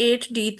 8D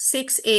6A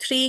3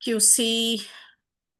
QC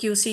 QC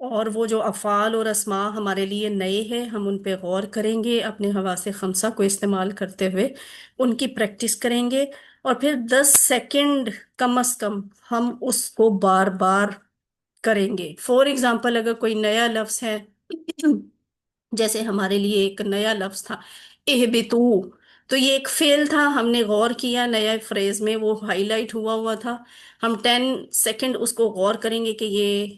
اور وہ جو افعال اور اسماء ہمارے لیے نئے ہیں ہم ان پہ غور کریں گے، اپنے حواس خمسہ کو استعمال کرتے ہوئے ان کی پریکٹس کریں گے، اور پھر 10 سیکنڈ کم از کم ہم اس کو بار بار کریں گے۔ فور ایگزامپل اگر کوئی نیا لفظ ہے، جیسے ہمارے لیے ایک نیا لفظ تھا اہبتو، تو یہ ایک فعل تھا، ہم نے غور کیا نیا فریز میں وہ ہائی لائٹ ہوا ہوا تھا، ہم 10 سیکنڈ اس کو غور کریں گے کہ یہ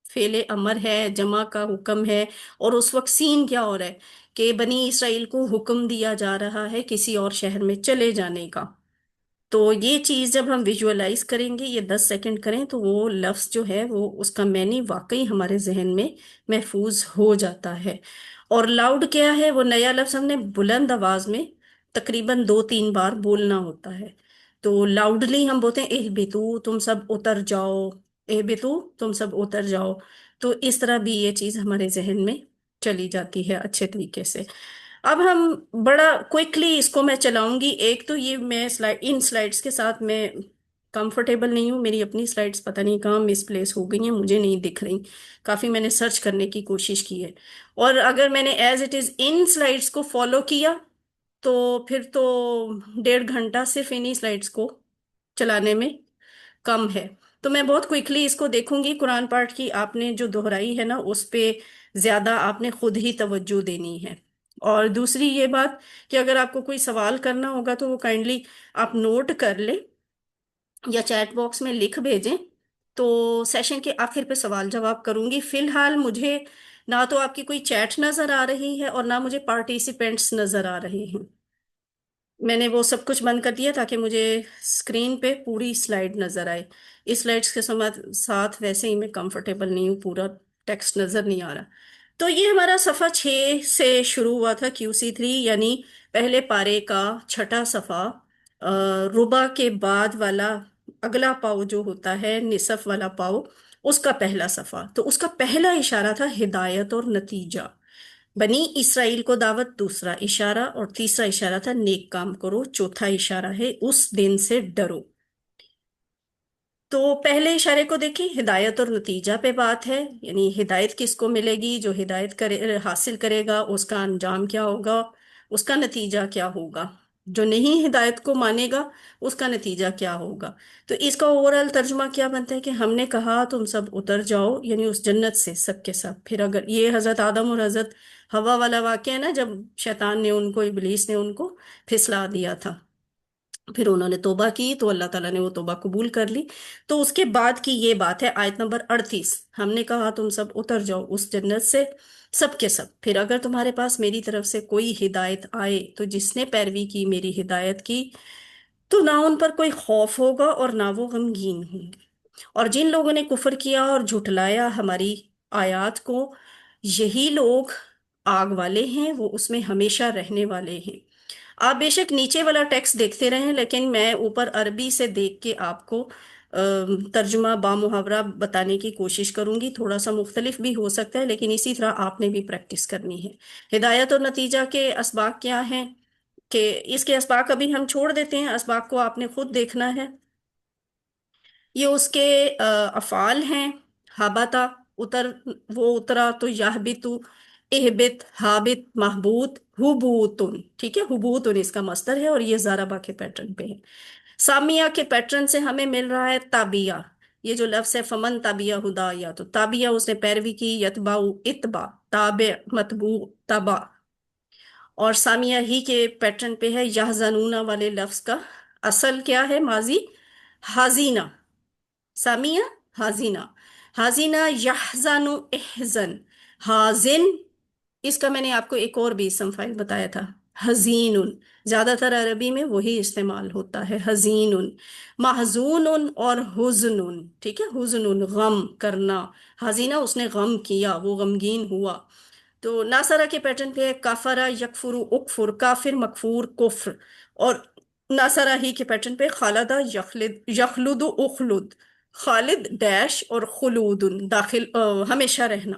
فعل امر ہے، جمع کا حکم ہے، اور اس وقت سین کیا ہو رہا ہے کہ بنی اسرائیل کو حکم دیا جا رہا ہے کسی اور شہر میں چلے جانے کا۔ تو یہ چیز جب ہم ویژولائز کریں گے، یہ 10 سیکنڈ کریں، تو وہ لفظ جو ہے وہ اس کا معنی واقعی ہمارے ذہن میں محفوظ ہو جاتا ہے۔ اور لاؤڈ کیا ہے؟ وہ نیا لفظ ہم نے بلند آواز میں تقریباً 2-3 بار بولنا ہوتا ہے۔ تو لاؤڈلی ہم بولتے ہیں اہبتو، تم سب اتر جاؤ، اہبتو تم سب اتر جاؤ۔ تو اس طرح بھی یہ چیز ہمارے ذہن میں چلی جاتی ہے اچھے طریقے سے۔ اب ہم بڑا کوئکلی اس کو میں چلاؤں گی۔ ایک تو یہ میں ان سلائڈس کے ساتھ میں کمفرٹیبل نہیں ہوں، میری اپنی سلائڈس پتہ نہیں کہاں مس پلیس ہو گئی ہیں، مجھے نہیں دکھ رہی، کافی میں نے سرچ کرنے کی کوشش کی ہے، اور اگر میں نے as it is in slides کو فالو کیا تو پھر تو 1.5 گھنٹہ صرف انہی سلائڈس کو چلانے میں کم ہے۔ تو میں بہت کوئکلی اس کو دیکھوں گی۔ قرآن پاٹ کی آپ نے جو دہرائی ہے نا، اس پہ زیادہ آپ نے خود ہی توجہ دینی ہے۔ اور دوسری یہ بات کہ اگر آپ کو کوئی سوال کرنا ہوگا تو وہ کائنڈلی آپ نوٹ کر لیں یا چیٹ باکس میں لکھ بھیجیں، تو سیشن کے آخر پہ سوال جواب کروں گی۔ فی الحال مجھے نہ تو آپ کی کوئی چیٹ نظر آ رہی ہے اور نہ مجھے پارٹیسپینٹس نظر آ رہے ہیں۔ میں نے وہ سب کچھ بند کر دیا تاکہ مجھے اسکرین پہ پوری سلائیڈ نظر آئے۔ اس سلائیڈس کے ساتھ ویسے ہی میں کمفرٹیبل نہیں ہوں، پورا ٹیکسٹ نظر نہیں آ رہا۔ تو یہ ہمارا صفحہ 6 سے شروع ہوا تھا، QC3 یعنی پہلے پارے کا چھٹا صفحہ، ربع کے بعد والا اگلا پاؤ جو ہوتا ہے، نصف والا پاؤ، اس کا پہلا صفحہ۔ تو اس کا پہلا اشارہ تھا ہدایت اور نتیجہ، بنی اسرائیل کو دعوت، دوسرا اشارہ، اور تیسرا اشارہ تھا نیک کام کرو، چوتھا اشارہ ہے اس دن سے ڈرو۔ تو پہلے اشارے کو دیکھیں، ہدایت اور نتیجہ پہ بات ہے، یعنی ہدایت کس کو ملے گی؟ جو ہدایت حاصل کرے گا اس کا انجام کیا ہوگا، اس کا نتیجہ کیا ہوگا، جو نہیں ہدایت کو مانے گا اس کا نتیجہ کیا ہوگا۔ تو اس کا اوورال ترجمہ کیا بنتا ہے کہ ہم نے کہا تم سب اتر جاؤ، یعنی اس جنت سے سب کے سب۔ پھر اگر یہ حضرت آدم اور حضرت ہوا والا واقعہ ہے نا، جب شیطان نے ان کو، ابلیس نے ان کو پھسلا دیا تھا، پھر انہوں نے توبہ کی تو اللہ تعالیٰ نے وہ توبہ قبول کر لی۔ تو اس کے بعد کی یہ بات ہے آیت نمبر 38، ہم نے کہا تم سب اتر جاؤ اس جنت سے سب کے سب، پھر اگر تمہارے پاس میری طرف سے کوئی ہدایت آئے تو جس نے پیروی کی میری ہدایت کی تو نہ ان پر کوئی خوف ہوگا اور نہ وہ غمگین ہوں گے، اور جن لوگوں نے کفر کیا اور جھٹلایا ہماری آیات کو، یہی لوگ آگ والے ہیں، وہ اس میں ہمیشہ رہنے والے ہیں۔ آپ بے شک نیچے والا ٹیکسٹ دیکھتے رہیں، لیکن میں اوپر عربی سے دیکھ کے آپ کو ترجمہ با محاورہ بتانے کی کوشش کروں گی، تھوڑا سا مختلف بھی ہو سکتا ہے لیکن اسی طرح آپ نے بھی پریکٹس کرنی ہے۔ ہدایت اور نتیجہ کے اسباق کیا ہیں؟ کہ اس کے اسباق ابھی ہم چھوڑ دیتے ہیں، اسباق کو آپ نے خود دیکھنا ہے۔ یہ اس کے افعال ہیں، ہابتا اتر، وہ اترا، تو یہبتو، اہبت، ہابت، محبوت، حبوتن، ٹھیک ہے، حبوتن اس کا مصدر ہے اور یہ ضربہ کے پیٹرن پہ ہے۔ سامیہ کے پیٹرن سے ہمیں مل رہا ہے تابعہ، یہ جو لفظ ہے فمن تابعہ ہدایا، تو تابعہ اس نے پیروی کی، یتبع اتبع، تابع متبوع تبع، اور سامیہ ہی کے پیٹرن پہ ہے یحزنون والے لفظ کا اصل کیا ہے؟ ماضی حازینہ، سامیہ حازینہ، حازینہ یحزن احزن، حازن، اس کا میں نے آپ کو ایک اور بھی اسم فائل بتایا تھا، حزین، زیادہ تر عربی میں وہی استعمال ہوتا ہے، حزین، محزون اور حزن، ٹھیک ہے، حزن غم کرنا، حزینہ اس نے غم کیا، وہ غمگین ہوا۔ تو ناصرہ کے پیٹرن پہ ہے کافرہ یکفر اکفر، کافر مکفور کفر، اور ناصرہ ہی کے پیٹرن پہ خالدہ یخلد اخلد، خالد ڈیش اور خلود داخل ہمیشہ رہنا،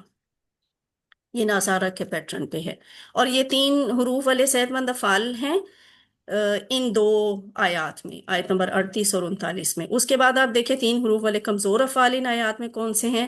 یہ ناصارہ کے پیٹرن پہ ہے۔ اور یہ 3 حروف والے صحت مند افعال ہیں ان 2 آیات میں، آیت نمبر 38 اور 39 میں۔ اس کے بعد آپ دیکھیں 3 حروف والے کمزور افعال ان آیات میں کون سے ہیں؟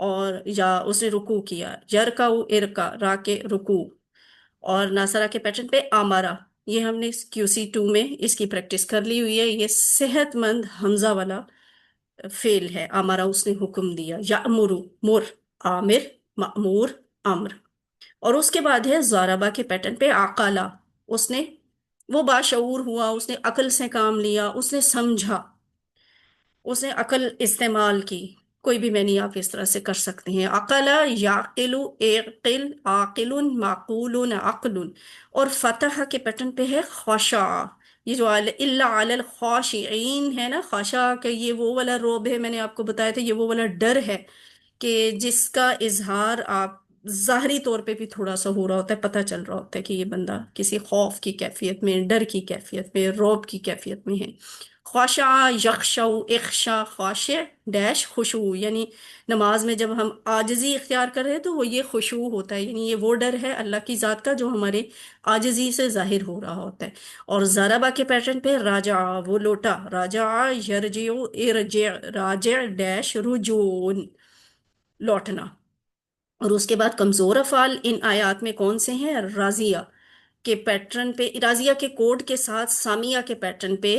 اور یا اس نے رکوع کیا، یرکع ارکا، را کے رکوع، اور ناصرہ کے پیٹرن پہ آمارا، یہ ہم نے QC2 میں اس کی پریکٹس کر لی ہوئی ہے، یہ صحت مند حمزہ والا فعل ہے، آمارا اس نے حکم دیا، یامرو مر، آمر، مأمور، امر۔ اور اس کے بعد ہے زاربا کے پیٹرن پہ عقلا، اس نے، وہ باشعور ہوا، اس نے عقل سے کام لیا، اس نے سمجھا، اس نے عقل استعمال کی، کوئی بھی معنی آپ اس طرح سے کر سکتے ہیں، عقلا یعقل، اعقل، عاقل، معقول، عقل۔ اور فتح کے پیٹرن پہ ہے خشع، یہ جو الا علی الخاشعین ہے نا، خشع کہ یہ وہ والا روب ہے، میں نے آپ کو بتایا تھا یہ وہ والا ڈر ہے کہ جس کا اظہار آپ ظاہری طور پہ بھی تھوڑا سا ہو رہا ہوتا ہے، پتہ چل رہا ہوتا ہے کہ یہ بندہ کسی خوف کی کیفیت میں، ڈر کی کیفیت میں، رعب کی کیفیت میں ہے۔ خاشع، یخشع، اخشع، خاشع ڈیش خشوع، یعنی نماز میں جب ہم عاجزی اختیار کر رہے ہیں تو وہ یہ خشوع ہوتا ہے، یعنی یہ وہ ڈر ہے اللہ کی ذات کا جو ہمارے عاجزی سے ظاہر ہو رہا ہوتا ہے۔ اور ضربہ کے پیٹرن پہ راجع، وہ لوٹا، راجع یرجع، ارجع، راجع ڈیش رجوع، لوٹنا۔ اور اس کے بعد کمزور افعال ان آیات میں کون سے ہیں؟ راضیہ کے پیٹرن پہ، راضیہ کے کوڈ کے ساتھ سامیہ کے پیٹرن پہ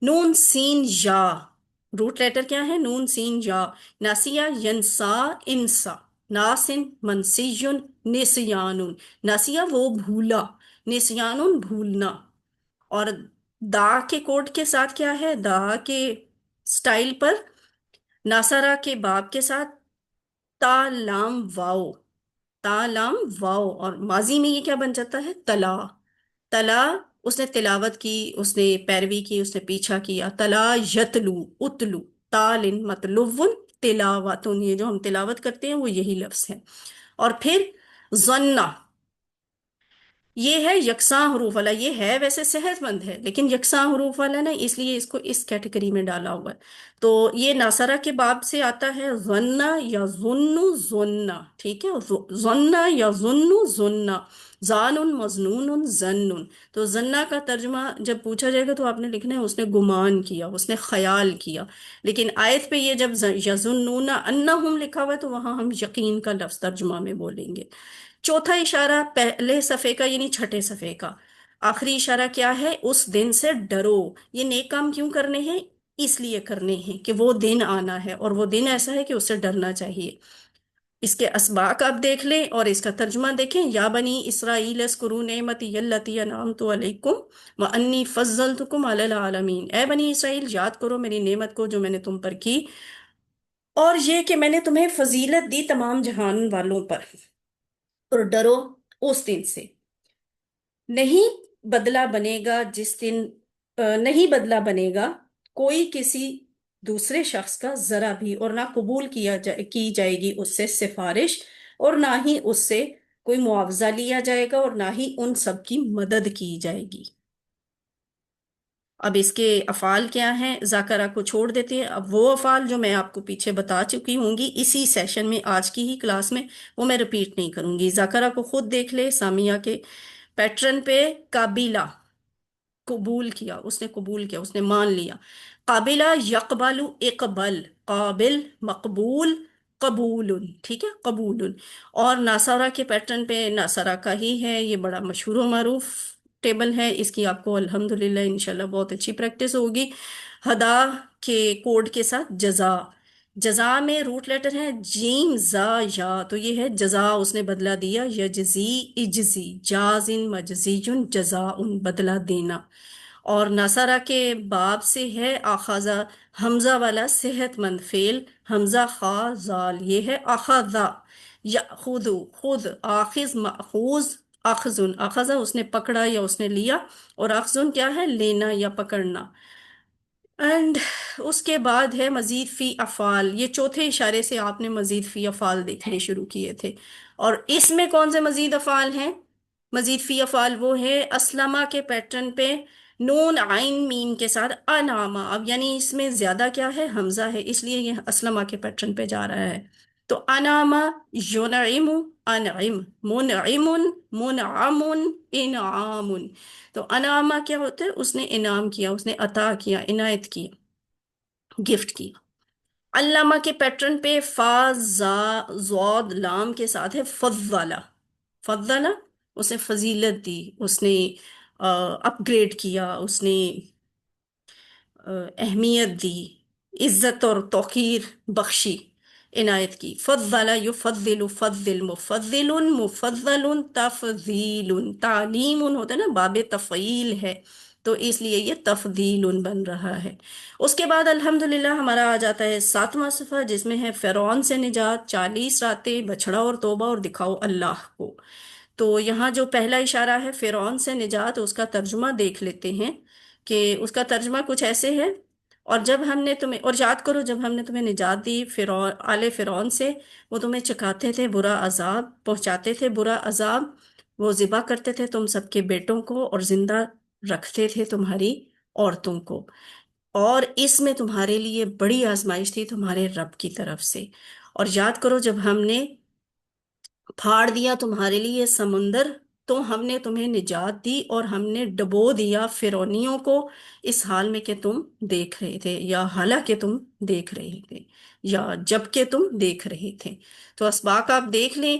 نون سین یا، روٹ لیٹر کیا ہے؟ نون سین یا، ناسیہ ینسا، انسا، ناسن منسیون، نسیان، ناسیہ وہ بھولا، نسیان بھولنا۔ اور دا کے کوڈ کے ساتھ کیا ہے؟ دا کے سٹائل پر ناصرہ کے باب کے ساتھ تا لام واو، تا لام واو، اور ماضی میں یہ کیا بن جاتا ہے؟ تلا، تلا، اس نے تلاوت کی، اس نے پیروی کی، اس نے پیچھا کیا، تلا یتلو، اتلو، تالن مطلوب، تلاوتن، یہ جو ہم تلاوت کرتے ہیں وہ یہی لفظ ہے۔ اور پھر ظنہ، یہ ہے یکساں حروف والا، یہ ہے ویسے صحت مند ہے لیکن یکساں حروف والا نا، اس لیے اس کو اس کیٹیگری میں ڈالا ہوا ہے۔ تو یہ ناصرہ کے باب سے آتا ہے، ظنہ یا ظن، ظنہ، ٹھیک ہے، ظنہ یا ظن، ظنہ، زان مظنون ظن۔ تو ظنہ کا ترجمہ جب پوچھا جائے گا تو آپ نے لکھنا ہے اس نے گمان کیا، اس نے خیال کیا، لیکن آیت پہ یہ جب یظنون انہم لکھا ہوا ہے تو وہاں ہم یقین کا لفظ ترجمہ میں بولیں گے۔ چوتھا اشارہ پہلے صفحے کا یعنی چھٹے صفحے کا آخری اشارہ کیا ہے؟ اس دن سے ڈرو۔ یہ نیک کام کیوں کرنے ہیں؟ اس لیے کرنے ہیں کہ وہ دن آنا ہے، اور وہ دن ایسا ہے کہ اس سے ڈرنا چاہیے۔ اس کے اسباق آپ دیکھ لیں اور اس کا ترجمہ دیکھیں، یا بنی اسرائیل اذکروا نعمتی التی انعمت علیکم وانی فضلتکم علی العالمین، اے بنی اسرائیل یاد کرو میری نعمت کو جو میں نے تم پر کی، اور یہ کہ میں نے تمہیں فضیلت دی تمام جہان والوں پر، اور ڈرو اس دن سے، نہیں بدلہ بنے گا جس دن، نہیں بدلہ بنے گا کوئی کسی دوسرے شخص کا ذرا بھی، اور نہ قبول کی جائے گی اس سے سفارش، اور نہ ہی اس سے کوئی معاوضہ لیا جائے گا، اور نہ ہی ان سب کی مدد کی جائے گی۔ اب اس کے افعال کیا ہیں؟ ذاکرہ کو چھوڑ دیتے ہیں، اب وہ افعال جو میں آپ کو پیچھے بتا چکی ہوں گی اسی سیشن میں، آج کی ہی کلاس میں، وہ میں ریپیٹ نہیں کروں گی۔ ذاکرہ کو خود دیکھ لے، سامیہ کے پیٹرن پہ قابلہ، قبول کیا، اس نے قبول کیا، اس نے مان لیا، قابلہ یقبل، اقبل، قابل، مقبول، قبول، ٹھیک ہے، قبول۔ اور ناصرہ کے پیٹرن پہ ناصرہ کا ہی ہے، یہ بڑا مشہور و معروف ٹیبل ہے، اس کی آپ کو الحمدللہ انشاءاللہ بہت اچھی پریکٹس ہوگی۔ ہدا کے کوڈ کے ساتھ جزا، جزا میں روٹ لیٹر ہے جیم زا یا، تو یہ ہے جزا، اس نے بدلہ دیا، یجزی، اجزی، جازن مجزیجن، جزا بدلہ دینا۔ اور ناصرہ کے باب سے ہے آخذہ، حمزہ والا صحت مند فعل، حمزہ خا زال، یہ ہے اخذا، یاخذ، خود، آخذ، ماخوذ، اخذن، اخذہ اس نے پکڑا یا اس نے لیا، اور اخذن کیا ہے؟ لینا یا پکڑنا۔ اینڈ اس کے بعد ہے مزید فی افعال، یہ چوتھے اشارے سے آپ نے مزید فی افعال دیکھنے شروع کیے تھے، اور اس میں کون سے مزید افعال ہیں؟ مزید فی افعال وہ ہے اسلمہ کے پیٹرن پہ نون عین میم کے ساتھ انعامہ، اب یعنی اس میں زیادہ کیا ہے؟ حمزہ ہے، اس لیے یہ اسلمہ کے پیٹرن پہ جا رہا ہے۔ تو انعامہ، ینعم، انعم، منعم، منعم، انعام۔ تو انعامہ کیا ہوتا ہے؟ اس نے انعام کیا، اس نے عطا کیا، عنایت کی، گفٹ کی۔ علامہ کے پیٹرن پہ فا زا زود لام کے ساتھ ہے فضلہ. فضلہ، اس نے فضیلت دی، اس نے اپ گریڈ کیا، اس نے اہمیت دی، عزت اور توقیر بخشی، عنایت کی. فضل یفضل فضل مفضل مفضل تفضیل. تعلیم ہوتا ہے نا، باب تفعیل ہے، تو اس لیے یہ تفضیل بن رہا ہے. اس کے بعد الحمدللہ ہمارا آ جاتا ہے ساتواں صفحہ، جس میں ہے فرعون سے نجات، 40 راتیں، بچھڑا اور توبہ، اور دکھاؤ اللہ کو. تو یہاں جو پہلا اشارہ ہے فرعون سے نجات، اس کا ترجمہ دیکھ لیتے ہیں کہ اس کا ترجمہ کچھ ایسے ہے. اور جب ہم نے تمہیں، اور یاد کرو جب ہم نے تمہیں نجات دی فرعون، آل فرعون سے، وہ تمہیں چکھاتے تھے برا عذاب، پہنچاتے تھے برا عذاب، وہ ذبح کرتے تھے تم سب کے بیٹوں کو، اور زندہ رکھتے تھے تمہاری عورتوں کو. اور اس میں تمہارے لیے بڑی آزمائش تھی تمہارے رب کی طرف سے. اور یاد کرو جب ہم نے پھاڑ دیا تمہارے لیے سمندر، تو ہم نے تمہیں نجات دی اور ہم نے ڈبو دیا فرعونیوں کو، اس حال میں کہ تم دیکھ رہے تھے، یا حالانکہ تم دیکھ رہے تھے، یا جب کہ تم دیکھ رہے تھے. تو اسباق آپ دیکھ لیں.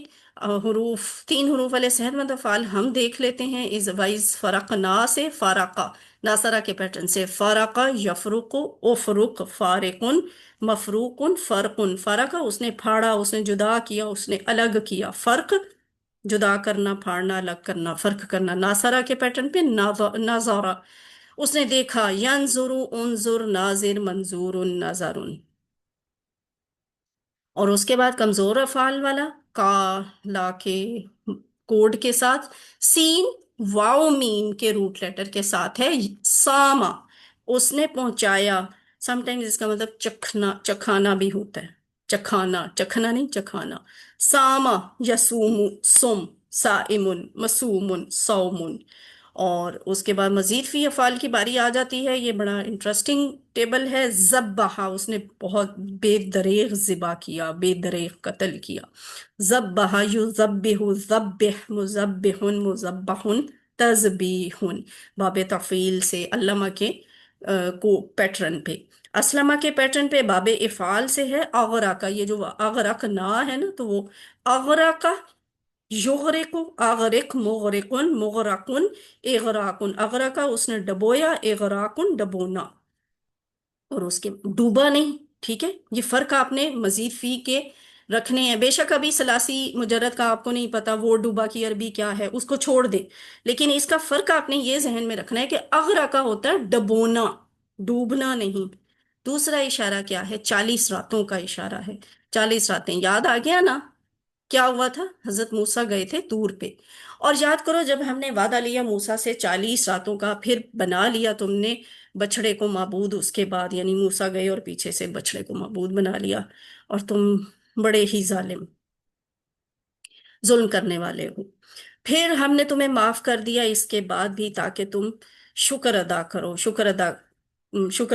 حروف، 3 حروف والے صحت مند افعال ہم دیکھ لیتے ہیں. از وائز فرقنا سے فارقہ، ناصرہ کے پیٹرن سے فارقہ یفرق، افرق فارقن، مفروقن فرقن. فرق، اس نے پھاڑا، اس نے جدا کیا، اس نے الگ کیا. فرق، جدا کرنا، پھاڑنا، الگ کرنا، فرق کرنا. ناصرہ کے پیٹرن پہ ناظرہ، اس نے دیکھا. ینظر، انظر، ناظر، منظور، نظر. اور اس کے بعد کمزور افعال والا کا، لا کے کوڈ کے ساتھ، سین واؤ میم کے روٹ لیٹر کے ساتھ ہے ساما، اس نے پہنچایا. سم ٹائمز اس کا مطلب چکھنا، چکھانا بھی ہوتا ہے. چکھانا، چکھنا نہیں، چکھانا. ساما یسوم، سم سائمن، مسومن، سومن. اور اس کے بعد مزید فی افعال کی باری آ جاتی ہے. یہ بڑا انٹرسٹنگ ٹیبل ہے. ذبح، اس نے بہت بے دریغ ذبح کیا، بے دریغ قتل کیا. ذبح یذبح، ذبح مذبح، مذبح تذبیح. باب تفعیل سے علامہ کے کو پیٹرن پہ. اسلمہ کے پیٹرن پہ باب افعال سے ہے اغرق. یہ جو اغرق نہ ہے نا، تو وہ اغرق یغرق، اغرق مغرقن، مغرقن اغراقن. اغرقا، اس نے ڈبویا، اغراقن ڈبونا. اور اس کے ڈوبا نہیں. ٹھیک ہے، یہ فرق آپ نے مزید فی کے رکھنے ہیں. بے شک ابھی سلاسی مجرد کا آپ کو نہیں پتا وہ ڈوبا کی عربی کیا ہے، اس کو چھوڑ دے، لیکن اس کا فرق آپ نے یہ ذہن میں رکھنا ہے کہ اغرقا ہوتا ہے ڈبونا، ڈوبنا نہیں. دوسرا اشارہ کیا ہے؟ 40 راتوں کا اشارہ ہے. 40 راتیں یاد آ گیا نا؟ کیا ہوا تھا؟ حضرت موسیٰ گئے تھے طور پہ. اور یاد کرو جب ہم نے وعدہ لیا موسیٰ سے 40 راتوں کا، پھر بنا لیا تم نے بچڑے کو معبود. اس کے بعد یعنی موسیٰ گئے اور پیچھے سے بچڑے کو معبود بنا لیا، اور تم بڑے ہی ظالم، ظلم کرنے والے ہو. پھر ہم نے تمہیں معاف کر دیا اس کے بعد بھی، تاکہ تم شکر ادا کرو. شکر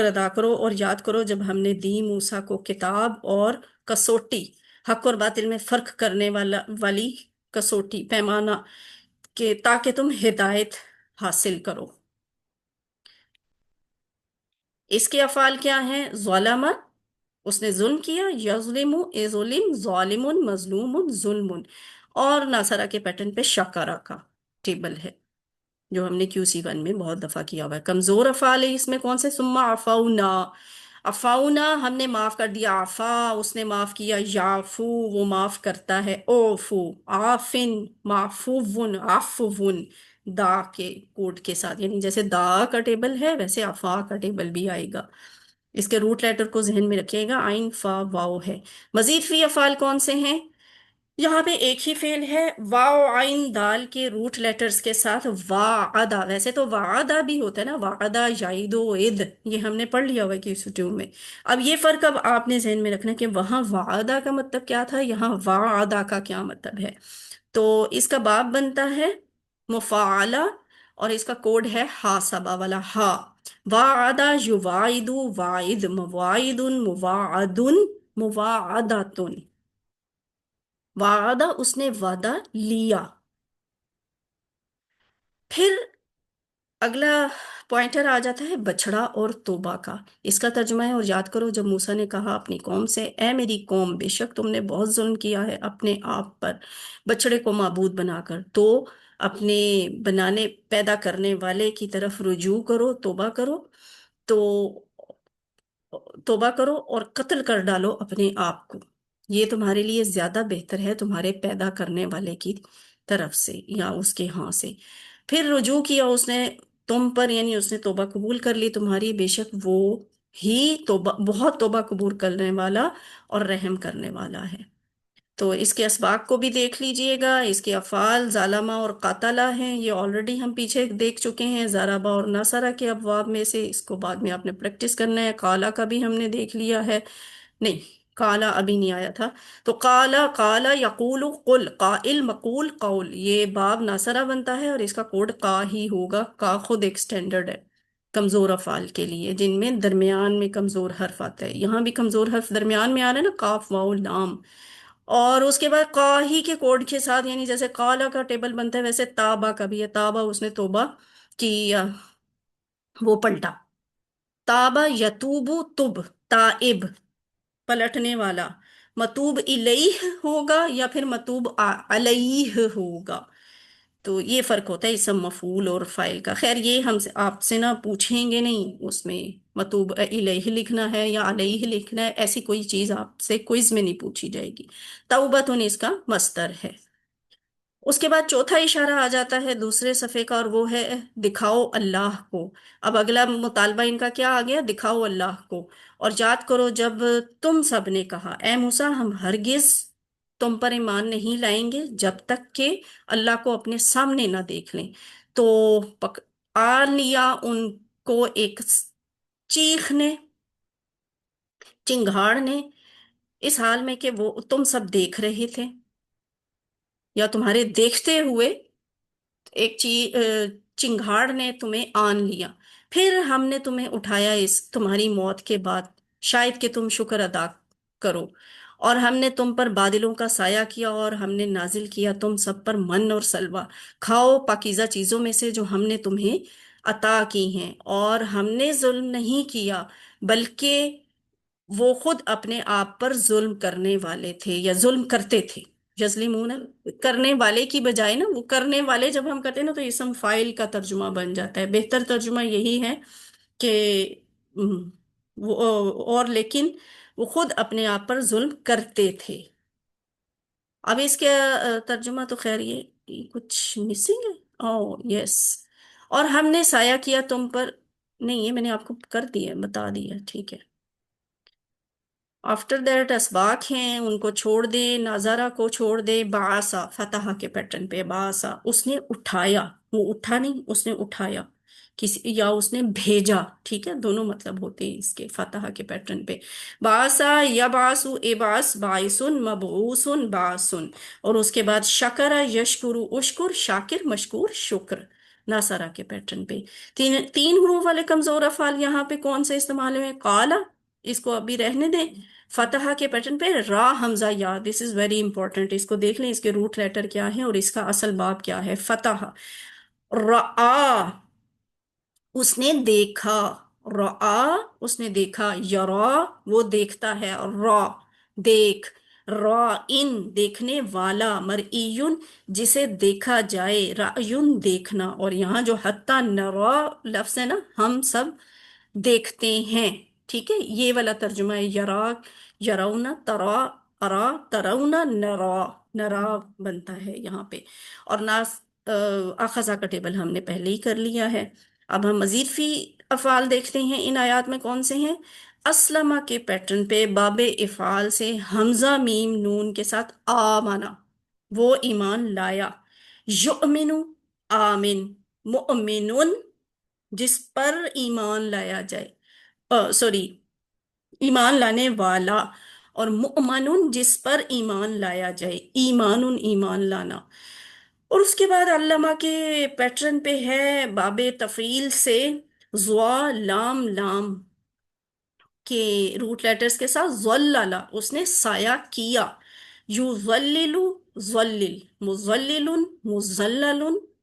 ادا کرو. اور یاد کرو جب ہم نے دی موسیٰ کو کتاب اور کسوٹی، حق اور باطل میں فرق کرنے والی کسوٹی، پیمانہ، کہ تاکہ تم ہدایت حاصل کرو. اس کے افعال کیا ہیں؟ ظلم، اس نے ظلم کیا، یظلم، ظلم، ظالم، مظلوم، ظلم. اور ناصرہ کے پیٹرن پہ شکرہ کا ٹیبل ہے، جو ہم نے QC1 میں بہت دفعہ کیا ہوا ہے. کمزور افعال ہے اس میں کون سے؟ ثم عفونا، عفونا ہم نے معاف کر دیا. عفا، اس نے معاف کیا. یعفو، وہ معاف کرتا ہے. اوفو، عافن، معفوون، عفوون. دا کے کوڈ کے ساتھ، یعنی جیسے دا کا ٹیبل ہے ویسے عفا کا ٹیبل بھی آئے گا. اس کے روٹ لیٹر کو ذہن میں رکھیے گا، عین فا واو ہے. مزید فی افعال کون سے ہیں؟ یہاں پہ ایک ہی فعل ہے، واو عین دال کے روٹ لیٹرز کے ساتھ وعدہ. ویسے تو وعدہ بھی ہوتا ہے نا، وعدہ یعید و عد، یہ ہم نے پڑھ لیا ہوا ہے QC2 میں. اب یہ فرق اب آپ نے ذہن میں رکھنا کہ وہاں وعدہ کا مطلب کیا تھا، یہاں وعدہ کا کیا مطلب ہے. تو اس کا باب بنتا ہے مفاعلہ، اور اس کا کوڈ ہے حاسبہ والا ہا. وعدہ یواعد، واعد، مواعد، مواعد، مواعدۃ. وعدہ، اس نے وعدہ لیا. پھر اگلا پوائنٹر آ جاتا ہے بچڑا اور توبہ کا۔ اس کا ترجمہ ہے، اور یاد کرو جب موسیٰ نے کہا اپنی قوم سے، اے میری قوم، بے شک تم نے بہت ظلم کیا ہے اپنے آپ پر بچڑے کو معبود بنا کر، تو اپنے بنانے پیدا کرنے والے کی طرف رجوع کرو، تو توبہ کرو اور قتل کر ڈالو اپنے آپ کو، یہ تمہارے لیے زیادہ بہتر ہے تمہارے پیدا کرنے والے کی طرف سے یا اس کے ہاں سے۔ پھر رجوع کیا اس نے تم پر، یعنی اس نے توبہ قبول کر لی تمہاری، بے شک وہ ہی توبہ بہت توبہ قبول کرنے والا اور رحم کرنے والا ہے۔ تو اس کے اسباق کو بھی دیکھ لیجئے گا، اس کے افعال ظالمہ اور قاتلہ ہیں، یہ آلریڈی ہم پیچھے دیکھ چکے ہیں، زاربہ اور نصرہ کے ابواب میں سے، اس کو بعد میں آپ نے پریکٹس کرنا ہے۔ قالا کا بھی ہم نے دیکھ لیا ہے، نہیں قالا ابھی نہیں آیا تھا، تو قالا قالا یقول قل، قائل مقول قول، یہ باب ناصرہ بنتا ہے اور اس کا کوڈ قا ہی ہوگا۔ قا خود ایک سٹینڈرڈ ہے کمزور افعال کے لیے جن میں درمیان میں کمزور حرف آتا ہے، یہاں بھی کمزور حرف درمیان میں آ رہا ہے نا، قاف واو لام، اور اس کے بعد قا ہی کے کوڈ کے ساتھ، یعنی جیسے قالا کا ٹیبل بنتا ہے ویسے تابا کا بھی ہے، تابا اس نے توبہ کی، وہ پلٹا، تابا یتوبو تب، تائب پلٹنے والا، متوب الیہ ہوگا یا پھر متوب علیہ ہوگا، تو یہ فرق ہوتا ہے اسم مفعول اور فاعل کا۔ خیر یہ ہم سے آپ سے نہ پوچھیں گے نہیں، اس میں متوب الیہ لکھنا ہے یا علیہ لکھنا ہے، ایسی کوئی چیز آپ سے کوئز میں نہیں پوچھی جائے گی۔ توبتن اس کا مصدر ہے۔ اس کے بعد چوتھا اشارہ آ جاتا ہے دوسرے صفحے کا، اور وہ ہے دکھاؤ اللہ کو۔ اب اگلا مطالبہ ان کا کیا آ گیا؟ دکھاؤ اللہ کو۔ اور یاد کرو جب تم سب نے کہا اے موسیٰ ہم ہرگز تم پر ایمان نہیں لائیں گے جب تک کہ اللہ کو اپنے سامنے نہ دیکھ لیں، تو آ لیا ان کو ایک چیخ نے، چنگھاڑ نے، اس حال میں کہ وہ تم سب دیکھ رہے تھے یا تمہارے دیکھتے ہوئے ایک چنگھاڑ نے تمہیں آن لیا، پھر ہم نے تمہیں اٹھایا اس تمہاری موت کے بعد، شاید کہ تم شکر ادا کرو، اور ہم نے تم پر بادلوں کا سایہ کیا اور ہم نے نازل کیا تم سب پر من اور سلوہ، کھاؤ پاکیزہ چیزوں میں سے جو ہم نے تمہیں عطا کی ہیں، اور ہم نے ظلم نہیں کیا بلکہ وہ خود اپنے آپ پر ظلم کرنے والے تھے یا ظلم کرتے تھے۔ یظلمون، کرنے والے کی بجائے نا، وہ کرنے والے جب ہم کرتے ہیں نا تو اسم فاعل کا ترجمہ بن جاتا ہے، بہتر ترجمہ یہی ہے کہ ام، وہ اور لیکن وہ خود اپنے آپ پر ظلم کرتے تھے۔ اب اس کے ترجمہ تو خیر یہ کچھ مسنگ ہے، او یس، اور ہم نے سایہ کیا تم پر، نہیں یہ میں نے آپ کو کر دیا بتا دیا، ٹھیک ہے۔ آفٹر دیٹ اسباق ہیں ان کو چھوڑ دے، ناظرہ کو چھوڑ دے، باسا فتح کے پیٹرن پہ، باسا اس نے اٹھایا، وہ اٹھا نہیں اس نے اٹھایا کسی، یا اس نے بھیجا، ٹھیک ہے دونوں مطلب ہوتے ہیں اس کے فتح کے پیٹرن پہ۔ باسا یا باسو اباس بائسن مبعوثن باسن، اور اس کے بعد شکر یشکرو اشکر، شاکر مشکور شکر، ناصرہ کے پیٹرن پہ۔ تین حروف والے کمزور افعال یہاں پہ کون سے استعمال ہوئے؟ قالا، اس کو ابھی رہنے دیں، فتح کے پیٹرن پہ را حمزہ یا، دس از ویری امپورٹنٹ، اس کو دیکھ لیں اس کے روٹ لیٹر کیا ہے اور اس کا اصل باب کیا ہے۔ فتح، رآ اس نے دیکھا، رآ اس نے دیکھا، یرا وہ دیکھتا ہے، را دیکھ، را ان دیکھنے والا، مرئیون جسے دیکھا جائے، رأیون دیکھنا، اور یہاں جو حتی نرا لفظ ہے نا، ہم سب دیکھتے ہیں، ٹھیک ہے، یہ والا ترجمہ ہے، یرا یرونا، ترا ارا، ترونا، نرا نرا بنتا ہے یہاں پہ۔ اور ناس اخذا کا ٹیبل ہم نے پہلے ہی کر لیا ہے۔ اب ہم مزید فی افعال دیکھتے ہیں ان آیات میں کون سے ہیں۔ اسلمہ کے پیٹرن پہ باب افعال سے حمزہ میم نون کے ساتھ آمنا، وہ ایمان لایا، یؤمنو آمن، مؤمنون جس پر ایمان لایا جائے، سوری ایمان لانے والا، اور مؤمنون جس پر ایمان لایا جائے، ایمان ایمان لانا۔ اور اس کے بعد علامہ کے پیٹرن پہ ہے باب تفعیل سے زوا لام لام کے روٹ لیٹرز کے ساتھ ظللہ، اس نے سایہ کیا، یظلل ظلل، مظلل مظلل،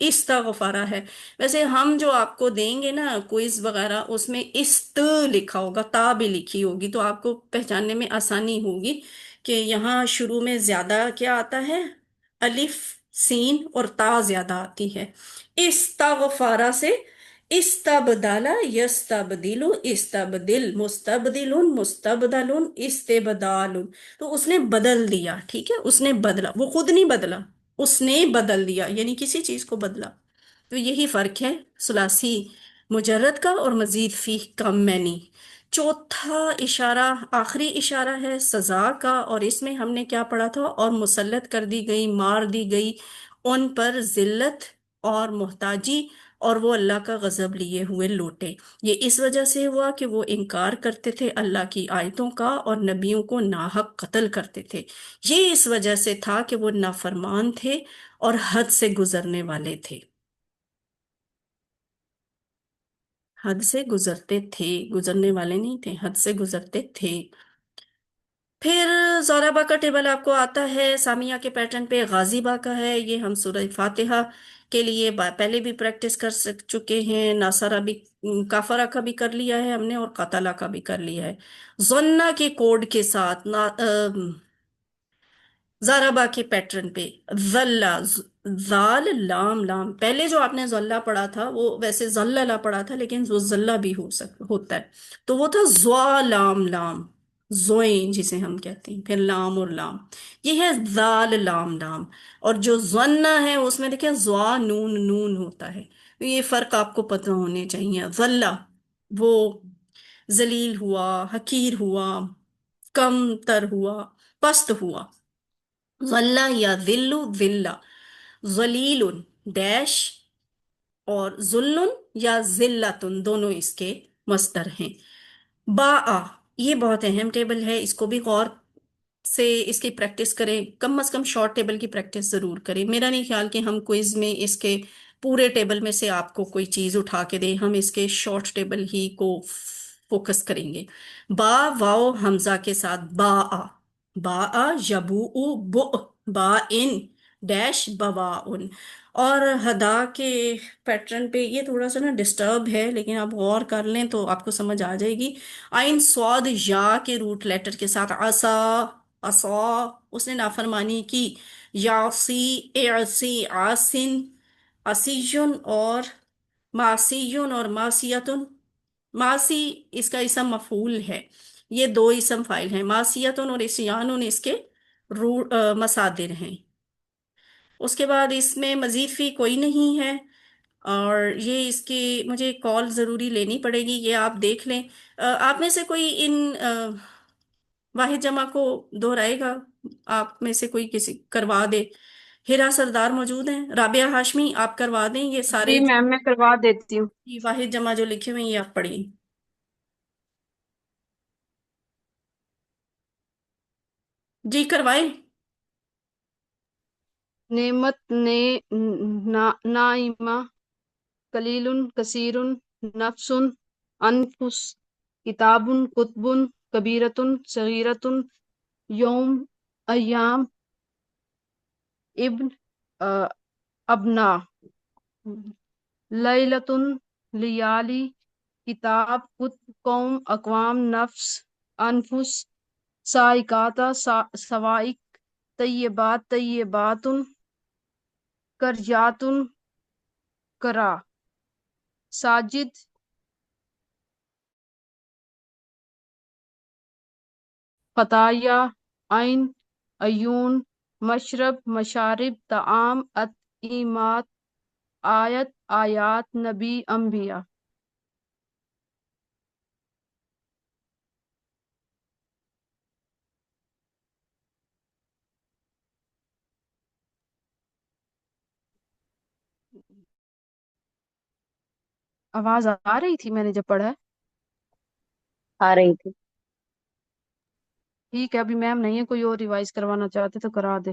استغفارہ ہے. ویسے ہم جو آپ کو دیں گے نا کوئز وغیرہ، اس میں است لکھا ہوگا، تا بھی لکھی ہوگی، تو آپ کو پہچاننے میں آسانی ہوگی کہ یہاں شروع میں زیادہ کیا آتا ہے، الف، سین اور تا زیادہ آتی ہے. استغفارہ سے استبدال، یستبدل، استبدل، مستبدل، مستبدل، استبدال. تو اس نے بدل دیا، ٹھیک ہے، اس نے بدلا، وہ خود نہیں بدلا، اس نے بدل دیا یعنی کسی چیز کو بدلا. تو یہی فرق ہے ثلاثی مجرد کا اور مزید فی کا معنی. چوتھا اشارہ آخری اشارہ ہے سزا کا، اور اس میں ہم نے کیا پڑھا تھا، اور مسلط کر دی گئی، مار دی گئی ان پر ذلت اور محتاجی، اور وہ اللہ کا غضب لیے ہوئے لوٹے. یہ اس وجہ سے ہوا کہ وہ انکار کرتے تھے اللہ کی آیتوں کا اور نبیوں کو ناحق قتل کرتے تھے. یہ اس وجہ سے تھا کہ وہ نافرمان تھے اور حد سے گزرنے والے تھے. حد سے گزرتے تھے، گزرنے والے نہیں تھے، حد سے گزرتے تھے. پھر زورابا کا ٹیبل آپ کو آتا ہے سامیہ کے پیٹرن پہ. غازی با کا ہے، یہ ہم سورہ فاتحہ کے لیے پہلے بھی پریکٹس کر چکے ہیں. ناصرہ بھی، کافرہ کا بھی کر لیا ہے ہم نے، اور قتلہ کا بھی کر لیا ہے. زنہ کے کوڈ کے ساتھ زارابا کے پیٹرن پہ ذلہ، زال لام لام. پہلے جو آپ نے ذلہ پڑھا تھا وہ ویسے ذللہ پڑھا تھا، لیکن وہ ذلہ بھی ہوتا ہے. تو وہ تھا زوا لام لام، زوئیں جسے ہم کہتے ہیں، پھر لام اور لام. یہ ہے زال لام لام. اور جو ذنہ ہے اس میں دیکھیں زوا نون نون ہوتا ہے. تو یہ فرق آپ کو پتہ ہونے چاہیے. ذلہ وہ ذلیل ہوا، حقیر ہوا، کم تر ہوا، پست ہوا. ذلہ یا ذلو، ذلہ، ذلیل ڈیش، اور ذلن یا ذلتن دونوں اس کے مصدر ہیں. باآ، یہ بہت اہم ٹیبل ہے، اس کو بھی غور سے اس کی پریکٹس کریں. کم از کم شارٹ ٹیبل کی پریکٹس ضرور کریں. میرا نہیں خیال کہ ہم کوئز میں اس کے پورے ٹیبل میں سے آپ کو کوئی چیز اٹھا کے دیں، ہم اس کے شارٹ ٹیبل ہی کو فوکس کریں گے. با واو حمزہ کے ساتھ با آ، با آ یبو بو، با ان ڈیش بوا ان. اور ہدا کے پیٹرن پہ یہ تھوڑا سا نا ڈسٹرب ہے، لیکن آپ غور کر لیں تو آپ کو سمجھ آ جائے گی. آئین سواد یا کے روٹ لیٹر کے ساتھ عصا، عصا، اس نے نافرمانی کی. یاسی، اعسی، آسن، اسیجن اور معصیون اور معصیتن. معصی اس کا اسم مفعول ہے، یہ دو اسم فاعل ہیں. معصیتن اور اسیانن اس کے مصادر ہیں. اس کے بعد اس میں مزید فی کوئی نہیں ہے، اور یہ اس کی مجھے کال ضروری لینی پڑے گی، یہ آپ دیکھ لیں. آپ میں سے کوئی ان واحد جمع کو دہرائے گا؟ آپ میں سے کوئی کسی کروا دے. ہیرا سردار موجود ہیں، رابعہ ہاشمی آپ کروا دیں یہ جی سارے میم میں کروا دیتی ہوں. واحد جمع جو لکھے ہوئے ہیں یہ آپ پڑھیں. جی کروائیں. نعمت نے، نائمہ، قلیل کثیر، نفس، انفس، کتاب، کتب، کبیرۃ، صغیرۃ، یوم، ایام، ابن، ابنا، لیلۃ، لیالی، کتاب، کتب، قوم، اقوام، نفس، انفس، سائقات، سوائق، طیبات، طیبات، کرجات، کرا، ساجد، خطایا، عین، عیون، مشرب، مشارب، طعام، اطعیمات، آیت، آیات، نبی، انبیاء. آواز آ رہی تھی میں نے جب پڑھا ہے؟ آ رہی تھی. ٹھیک ہے، ابھی میم نہیں ہے، کوئی اور ریوائز کروانا چاہتے تو کرا دے.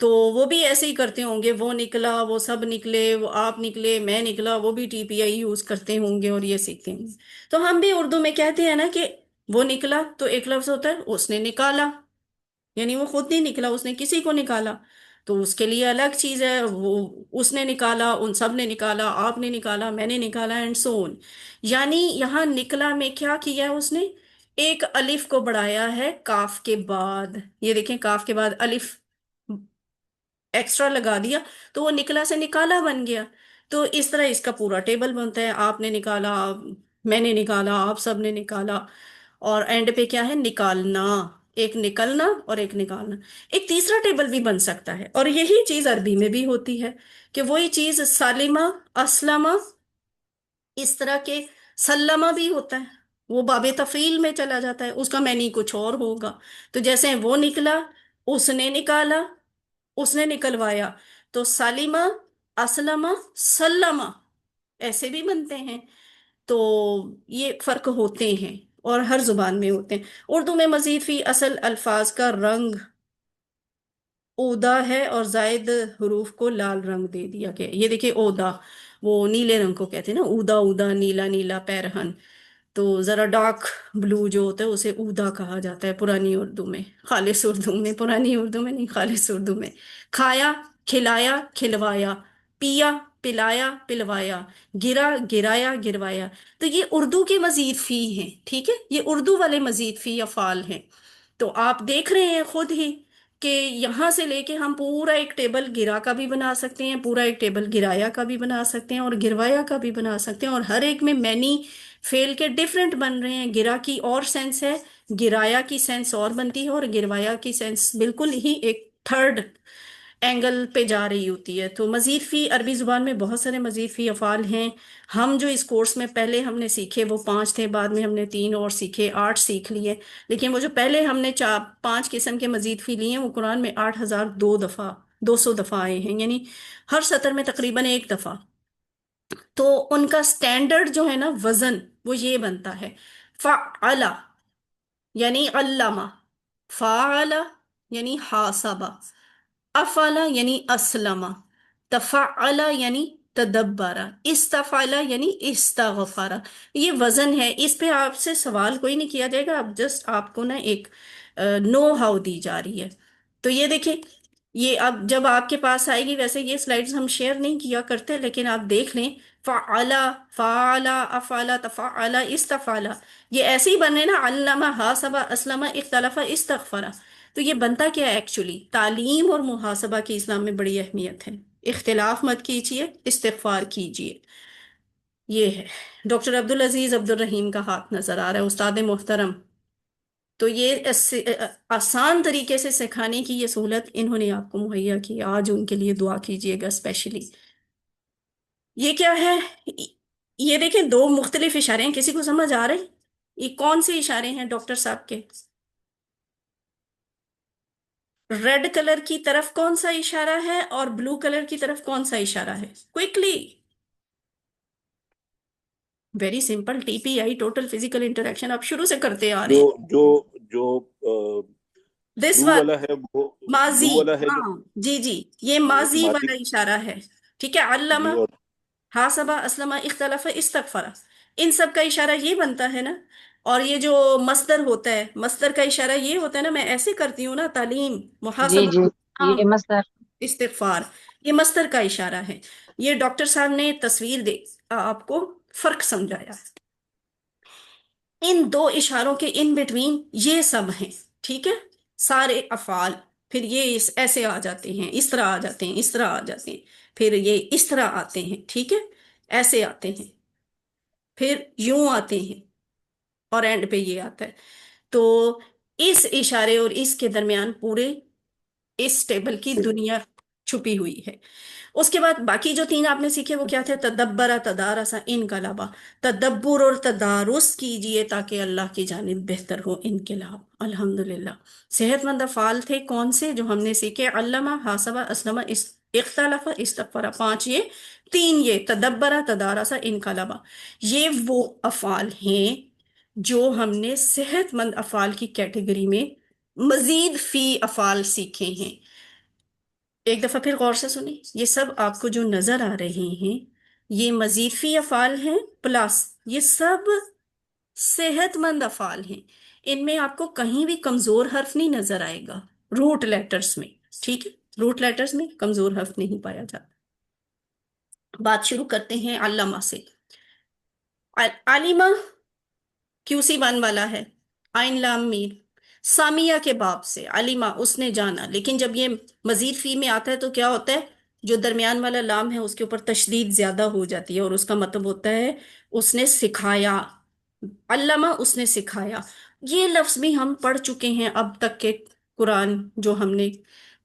تو وہ بھی ایسے ہی کرتے ہوں گے، وہ نکلا، وہ سب نکلے، وہ آپ نکلے، میں نکلا، وہ بھی ٹی پی آئی یوز کرتے ہوں گے اور یہ سیکھتے ہوں گے۔ تو ہم بھی اردو میں کہتے ہیں نا کہ وہ نکلا، تو ایک لفظ ہوتا ہے اس نے نکالا، یعنی وہ خود نہیں نکلا، اس نے کسی کو نکالا، تو اس کے لیے الگ چیز ہے، وہ اس نے نکالا، ان سب نے نکالا، آپ نے نکالا، میں نے نکالا، اینڈ سو on۔ یعنی یہاں نکلا میں کیا کیا ہے اس نے؟ ایک الف کو بڑھایا ہے کاف کے بعد، یہ دیکھیں کاف کے بعد الف ایکسٹرا لگا دیا، تو وہ نکلا سے نکالا بن گیا۔ تو اس طرح اس کا پورا ٹیبل بنتا ہے، آپ نے نکالا، میں نے نکالا، آپ سب نے نکالا، اور اینڈ پہ کیا ہے؟ نکالنا، ایک نکلنا اور ایک نکالنا۔ ایک تیسرا ٹیبل بھی بن سکتا ہے، اور یہی چیز عربی میں بھی ہوتی ہے، کہ وہی چیز سالمہ، اسلمہ، اس طرح کے سلمہ بھی ہوتا ہے، وہ باب تفعیل میں چلا جاتا ہے، اس کا معنی کچھ اور ہوگا۔ تو جیسے وہ نکلا، اس نے نکالا، اس نے نکلوایا، تو سالمہ، اسلمہ، سلمہ، ایسے بھی بنتے ہیں۔ تو یہ فرق ہوتے ہیں اور ہر زبان میں ہوتے ہیں۔ اردو میں مزید فی اصل الفاظ کا رنگ اودا ہے، اور زائد حروف کو لال رنگ دے دیا گیا۔ یہ دیکھیں اودا، وہ نیلے رنگ کو کہتے ہیں نا، اودا اودا، نیلا نیلا پیرہن، تو ذرا ڈارک بلو جو ہوتا ہے اسے اودا کہا جاتا ہے پرانی اردو میں، خالص اردو میں، پرانی اردو میں نہیں، خالص اردو میں۔ کھایا، کھلایا، کھلوایا، پیا، پلایا، پلوایا، گرا، گرایا، گروایا۔ تو یہ اردو کے مزید فی ہیں، ٹھیک ہے، یہ اردو والے مزید فی افعال ہیں۔ تو آپ دیکھ رہے ہیں خود ہی کہ یہاں سے لے کے ہم پورا ایک ٹیبل گرا کا بھی بنا سکتے ہیں، پورا ایک ٹیبل گرایا کا بھی بنا سکتے ہیں، اور گروایا کا بھی بنا سکتے ہیں، اور ہر ایک میں مینی فیل کے ڈیفرنٹ بن رہے ہیں۔ گرا کی اور سینس ہے، گرایا کی سینس اور بنتی ہے، اور گروایا کی سینس بالکل ہی ایک تھرڈ اینگل پہ جا رہی ہوتی ہے۔ تو مزید فی عربی زبان میں بہت سارے مزید فی افعال ہیں۔ ہم جو اس کورس میں پہلے ہم نے سیکھے وہ 5 تھے، بعد میں ہم نے 3 اور سیکھے، 8 سیکھ لیے، لیکن وہ جو پہلے ہم نے 5 قسم کے مزید فی لیے ہیں وہ قرآن میں 8002 دفعہ، 200 دفعہ آئے ہیں، یعنی ہر سطر میں تقریباً ایک دفعہ۔ تو ان کا سٹینڈرڈ جو ہے نا وزن، وہ یہ بنتا ہے: فعلا یعنی علامہ، فعلا یعنی حاسبہ، افعلا یعنی اسلمہ، تفعلا یعنی تدبرا، استفعلا یعنی استغفرا۔ یہ وزن ہے، اس پہ آپ سے سوال کوئی نہیں کیا جائے گا، آپ جسٹ آپ کو نا ایک نو ہاؤ دی جا رہی ہے۔ تو یہ دیکھیں، یہ اب جب آپ کے پاس آئے گی، ویسے یہ سلائیڈز ہم شیئر نہیں کیا کرتے، لیکن آپ دیکھ لیں، فعلا، فعلا، افعلا، تفعلا، استفعلا، یہ ایسے ہی بنے نا، علامہ، حاسبہ، اسلمہ، اختلف، استغفرا۔ تو یہ بنتا کیا ہے ایکچولی؟ تعلیم اور محاسبہ کی اسلام میں بڑی اہمیت ہے۔ اختلاف مت کیجیے، استغفار کیجیے۔ یہ ہے ڈاکٹر عبدالعزیز عبد الرحیم کا ہاتھ نظر آ رہا ہے، استاد محترم۔ تو یہ آسان طریقے سے سکھانے کی یہ سہولت انہوں نے آپ کو مہیا کی، آج ان کے لیے دعا کیجیے گا اسپیشلی۔ یہ کیا ہے؟ یہ دیکھیں، 2 مختلف اشارے ہیں، کسی کو سمجھ آ رہے ہیں یہ کون سے اشارے ہیں ڈاکٹر صاحب کے؟ ریڈ کلر کی طرف کون سا اشارہ ہے اور بلو کلر کی طرف کون سا اشارہ ہے؟ Quickly, very simple, T P I, total physical interaction, آپ شروع سے کرتے آ رہے جو ہیں۔ جو جو دس بلو ون، والا ہے وہ، ماضی، بلو والا ہے جو ہاں جی جی، یہ وہ ماضی ماضی، والا اشارہ ہے، ٹھیک ہے۔ علامہ، جی، اور حاسبہ، اسلمہ، اختلف، استغفر، ان سب کا اشارہ یہ بنتا ہے نا۔ اور یہ جو مصدر ہوتا ہے، مصدر کا اشارہ یہ ہوتا ہے نا، میں ایسے کرتی ہوں نا، تعلیم، جی محاسبہ، جی، ہاں، یہ مصدر۔ استغفار، یہ مصدر کا اشارہ ہے۔ یہ ڈاکٹر صاحب نے تصویر دے آپ کو فرق سمجھایا۔ ان 2 اشاروں کے ان بٹوین یہ سب ہیں، ٹھیک ہے، سارے افعال۔ پھر یہ ایسے آ جاتے ہیں، اس طرح آ جاتے ہیں، اس طرح آ جاتے ہیں، پھر یہ اس طرح آتے ہیں، ٹھیک ہے، ایسے آتے ہیں، پھر یوں آتے ہیں، اور اینڈ پہ یہ آتا ہے۔ تو اس اشارے اور اس کے درمیان پورے اس ٹیبل کی دنیا چھپی ہوئی ہے۔ اس کے بعد باقی جو 3 آپ نے سیکھے وہ کیا تھے؟ تدبرا، تدارسا، انقلابا۔ تدبر اور تدارس کیجئے تاکہ اللہ کی جانب بہتر ہو انقلاب۔ الحمدللہ، صحت مند افعال تھے کون سے جو ہم نے سیکھے؟ علامہ، حاسبہ، اسلمہ، اختلف، استغفر، 5 یہ، 3 یہ، تدبرا، تدارسا، انقلابا۔ یہ وہ افعال ہیں جو ہم نے صحت مند افعال کی کیٹیگری میں مزید فی افعال سیکھے ہیں۔ ایک دفعہ پھر غور سے سنیں، یہ سب آپ کو جو نظر آ رہے ہیں یہ مزید فی افعال ہیں، پلس یہ سب صحت مند افعال ہیں، ان میں آپ کو کہیں بھی کمزور حرف نہیں نظر آئے گا، روٹ لیٹرز میں، ٹھیک ہے، روٹ لیٹرز میں کمزور حرف نہیں پایا جاتا۔ بات شروع کرتے ہیں علامہ سے۔ عالمہ QC 1 والا ہے، آئن لام میم، سامیہ کے باب سے علیمہ اس نے جانا، لیکن جب یہ مزید فی میں آتا ہے تو کیا ہوتا ہے، جو درمیان والا لام ہے اس کے اوپر تشدید زیادہ ہو جاتی ہے اور اس کا مطلب ہوتا ہے اس نے سکھایا، علامہ اس نے سکھایا۔ یہ لفظ بھی ہم پڑھ چکے ہیں اب تک کے قرآن جو ہم نے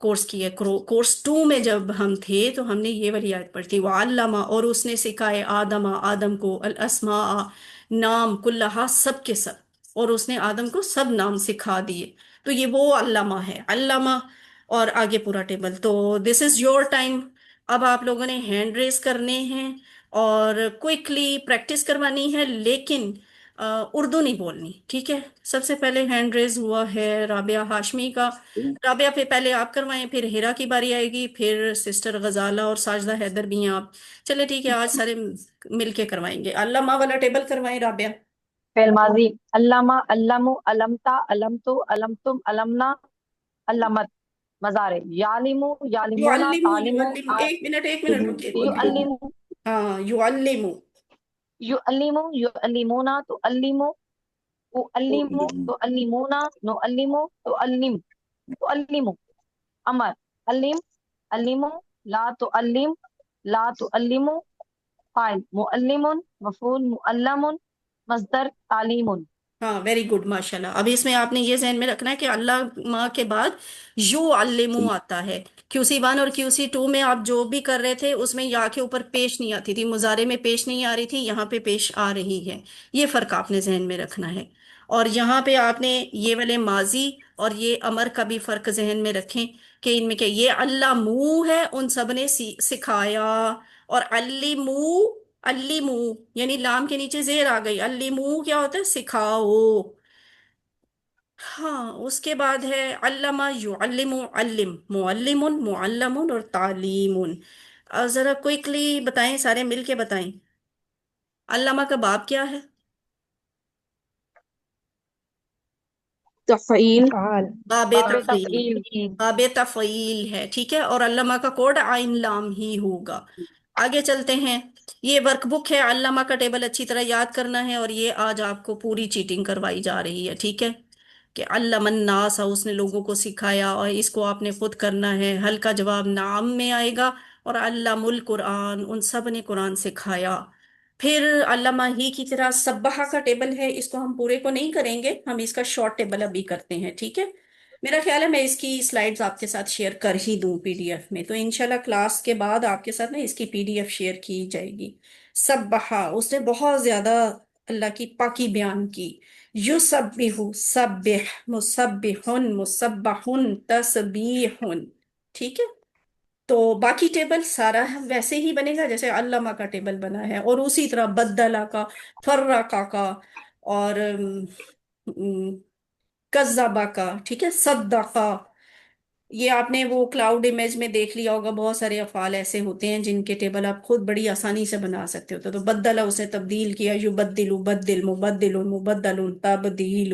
کورس کیا ہے، کورس 2 میں جب ہم تھے تو ہم نے یہ والی آیت پڑھی تھی، وَعَلَّمَ، اور اس نے سکھائے آدم، آدم کو، الاسماء، نام، کلہا، سب کے سب، اور اس نے آدم کو سب نام سکھا دیے، تو یہ وہ علامہ ہے، علامہ۔ اور آگے پورا ٹیبل، تو دس از یور ٹائم، اب آپ لوگوں نے ہینڈ ریز کرنے ہیں اور کوئکلی پریکٹس کروانی ہے، لیکن اردو نہیں بولنی، ٹھیک ہے؟ سب سے پہلے ہینڈ ریز ہوا ہے رابعہ ہاشمی کا، رابعہ پہ پہلے آپ کروائیں، پھر ہیرا کی باری آئے گی، پھر سسٹر غزالہ اور ساجدہ حیدر بھی ہیں آپ، چلے ٹھیک ہے، آج سارے مل کے کروائیں گے، علامہ والا ٹیبل کروائیں رابعہ۔ فعل ماضی، علامہ، علمو، علمتا، علمتو، علمتم، علمنا، علمت۔ مضارع، یعلمو، یعلمونا، یعلمو، تعلمو، یعلمو، ایک منٹ رکیے، یعلمو، ہاں یعلمو، یعلمو، یعلمونا، تعلمو، تعلمو، تعلمونا، نعلمو، تعلم، تعلمو۔ امر، علم، علمو، لا تعلم، لا تعلمو۔ فاعل، معلم، مفعول، معلم، مصدر، تعلیم۔ ہاں ویری گڈ، ماشاء اللہ۔ ابھی اس میں آپ نے یہ ذہن میں رکھنا ہے کہ اللہ ماں کے بعد یو علمو آتا ہے، QC 1 اور QC 2 میں آپ جو بھی کر رہے تھے اس میں یا کے اوپر پیش نہیں آتی تھی، مضارع میں پیش نہیں آ رہی تھی، یہاں پہ پیش آ رہی ہے، یہ فرق آپ نے ذہن میں رکھنا ہے۔ اور یہاں پہ آپ نے یہ والے ماضی اور یہ امر کا بھی فرق ذہن میں رکھیں کہ ان میں کہ یہ علمو ہے، ان سب نے سکھایا، اور علمو، علمو یعنی لام کے نیچے زیر آ گئی، علمو کیا ہوتا ہے، سکھاؤ۔ ہاں اس کے بعد ہے علامہ یعلم، علم، معلم، معلم اور تعلیم۔ ذرا کوئکلی بتائیں، سارے مل کے بتائیں، علامہ کا باب کیا ہے؟ تفعیل، باب باب تفعیل، تفعیل۔ باب تفعیل ہے، ٹھیک ہے، اور علامہ کا کوڈ عین لام ہی ہوگا۔ آگے چلتے ہیں، یہ ورک بک ہے، علامہ کا ٹیبل اچھی طرح یاد کرنا ہے، اور یہ آج آپ کو پوری چیٹنگ کروائی جا رہی ہے، ٹھیک ہے، کہ علم الناس، اس نے لوگوں کو سکھایا، اور اس کو آپ نے خود کرنا ہے، حل کا جواب نام میں آئے گا، اور علم القرآن، ان سب نے قرآن سکھایا۔ پھر علامہ ہی کی طرح سبحہ کا ٹیبل ہے، اس کو ہم پورے کو نہیں کریں گے، ہم اس کا شارٹ ٹیبل ابھی کرتے ہیں، ٹھیک ہے؟ میرا خیال ہے میں اس کی سلائیڈز آپ کے ساتھ شیئر کر ہی دوں PDF میں، تو انشاءاللہ کلاس کے بعد آپ کے ساتھ نا اس کی PDF شیئر کی جائے گی۔ سبحہ، اس نے بہت زیادہ اللہ کی پاکی بیان کی، یسبح، سبح، مسبح، مسبح، تسبیح، ٹھیک ہے؟ تو باقی ٹیبل سارا ویسے ہی بنے گا جیسے علامہ کا ٹیبل بنا ہے، اور اسی طرح بدلہ کا، فرقہ کا، اور کذبہ کا، ٹھیک ہے، صدقہ، یہ آپ نے وہ کلاؤڈ امیج میں دیکھ لیا ہوگا، بہت سارے افعال ایسے ہوتے ہیں جن کے ٹیبل آپ خود بڑی آسانی سے بنا سکتے ہوتے، تو بدلہ اسے تبدیل کیا، یبدل، بدل، مبدل، مبدل، تبدیل،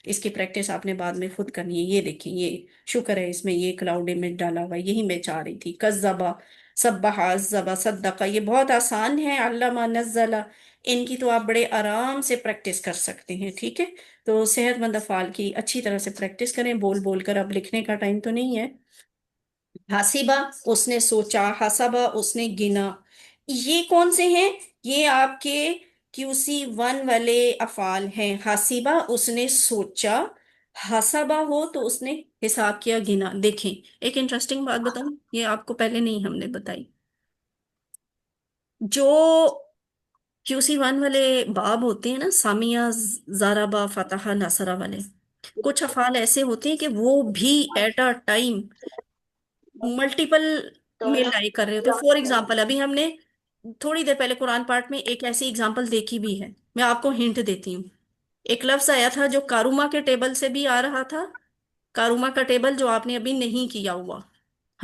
اس کی پریکٹس آپ نے بعد میں خود کرنی ہے۔ یہ دیکھیں، یہ شکر ہے اس میں یہ کلاؤڈ امیج ڈالا ہوا ہے، یہی میں چاہ رہی تھی، کذبہ، سبح، عذب، صدقہ، یہ بہت آسان ہے، علامہ، نزلہ، ان کی تو آپ بڑے آرام سے پریکٹس کر سکتے ہیں، ٹھیک ہے؟ تو صحت مند افعال کی اچھی طرح سے پریکٹس کریں، بول بول کر، اب لکھنے کا ٹائم تو نہیں ہے۔ حاسبہ، اس نے سوچا، حسبہ، اس نے گنا، یہ کون سے ہیں؟ یہ آپ کے QC 1 والے افعال ہیں، حاسبہ اس نے سوچا، حسبہ ہو تو اس نے حساب کیا، گنا۔ دیکھیں ایک انٹرسٹنگ بات بتاؤں، یہ آپ کو پہلے نہیں ہم نے بتائی، جو QC 1 والے باب ہوتے ہیں نا، سامیہ، زاربہ، فتح، نصرہ والے، کچھ افعال ایسے ہوتے ہیں کہ وہ بھی ایٹ اے ٹائم ملٹیپل میں لائک کر رہے ہوتے، فور ایگزامپل ابھی ہم نے تھوڑی دیر پہلے قرآن پاک میں ایک ایسی ایگزامپل دیکھی بھی ہے، میں آپ کو ہنٹ دیتی ہوں، ایک لفظ آیا تھا جو کاروما کے ٹیبل سے بھی آ رہا تھا، کاروما کا ٹیبل جو آپ نے ابھی نہیں کیا ہوا،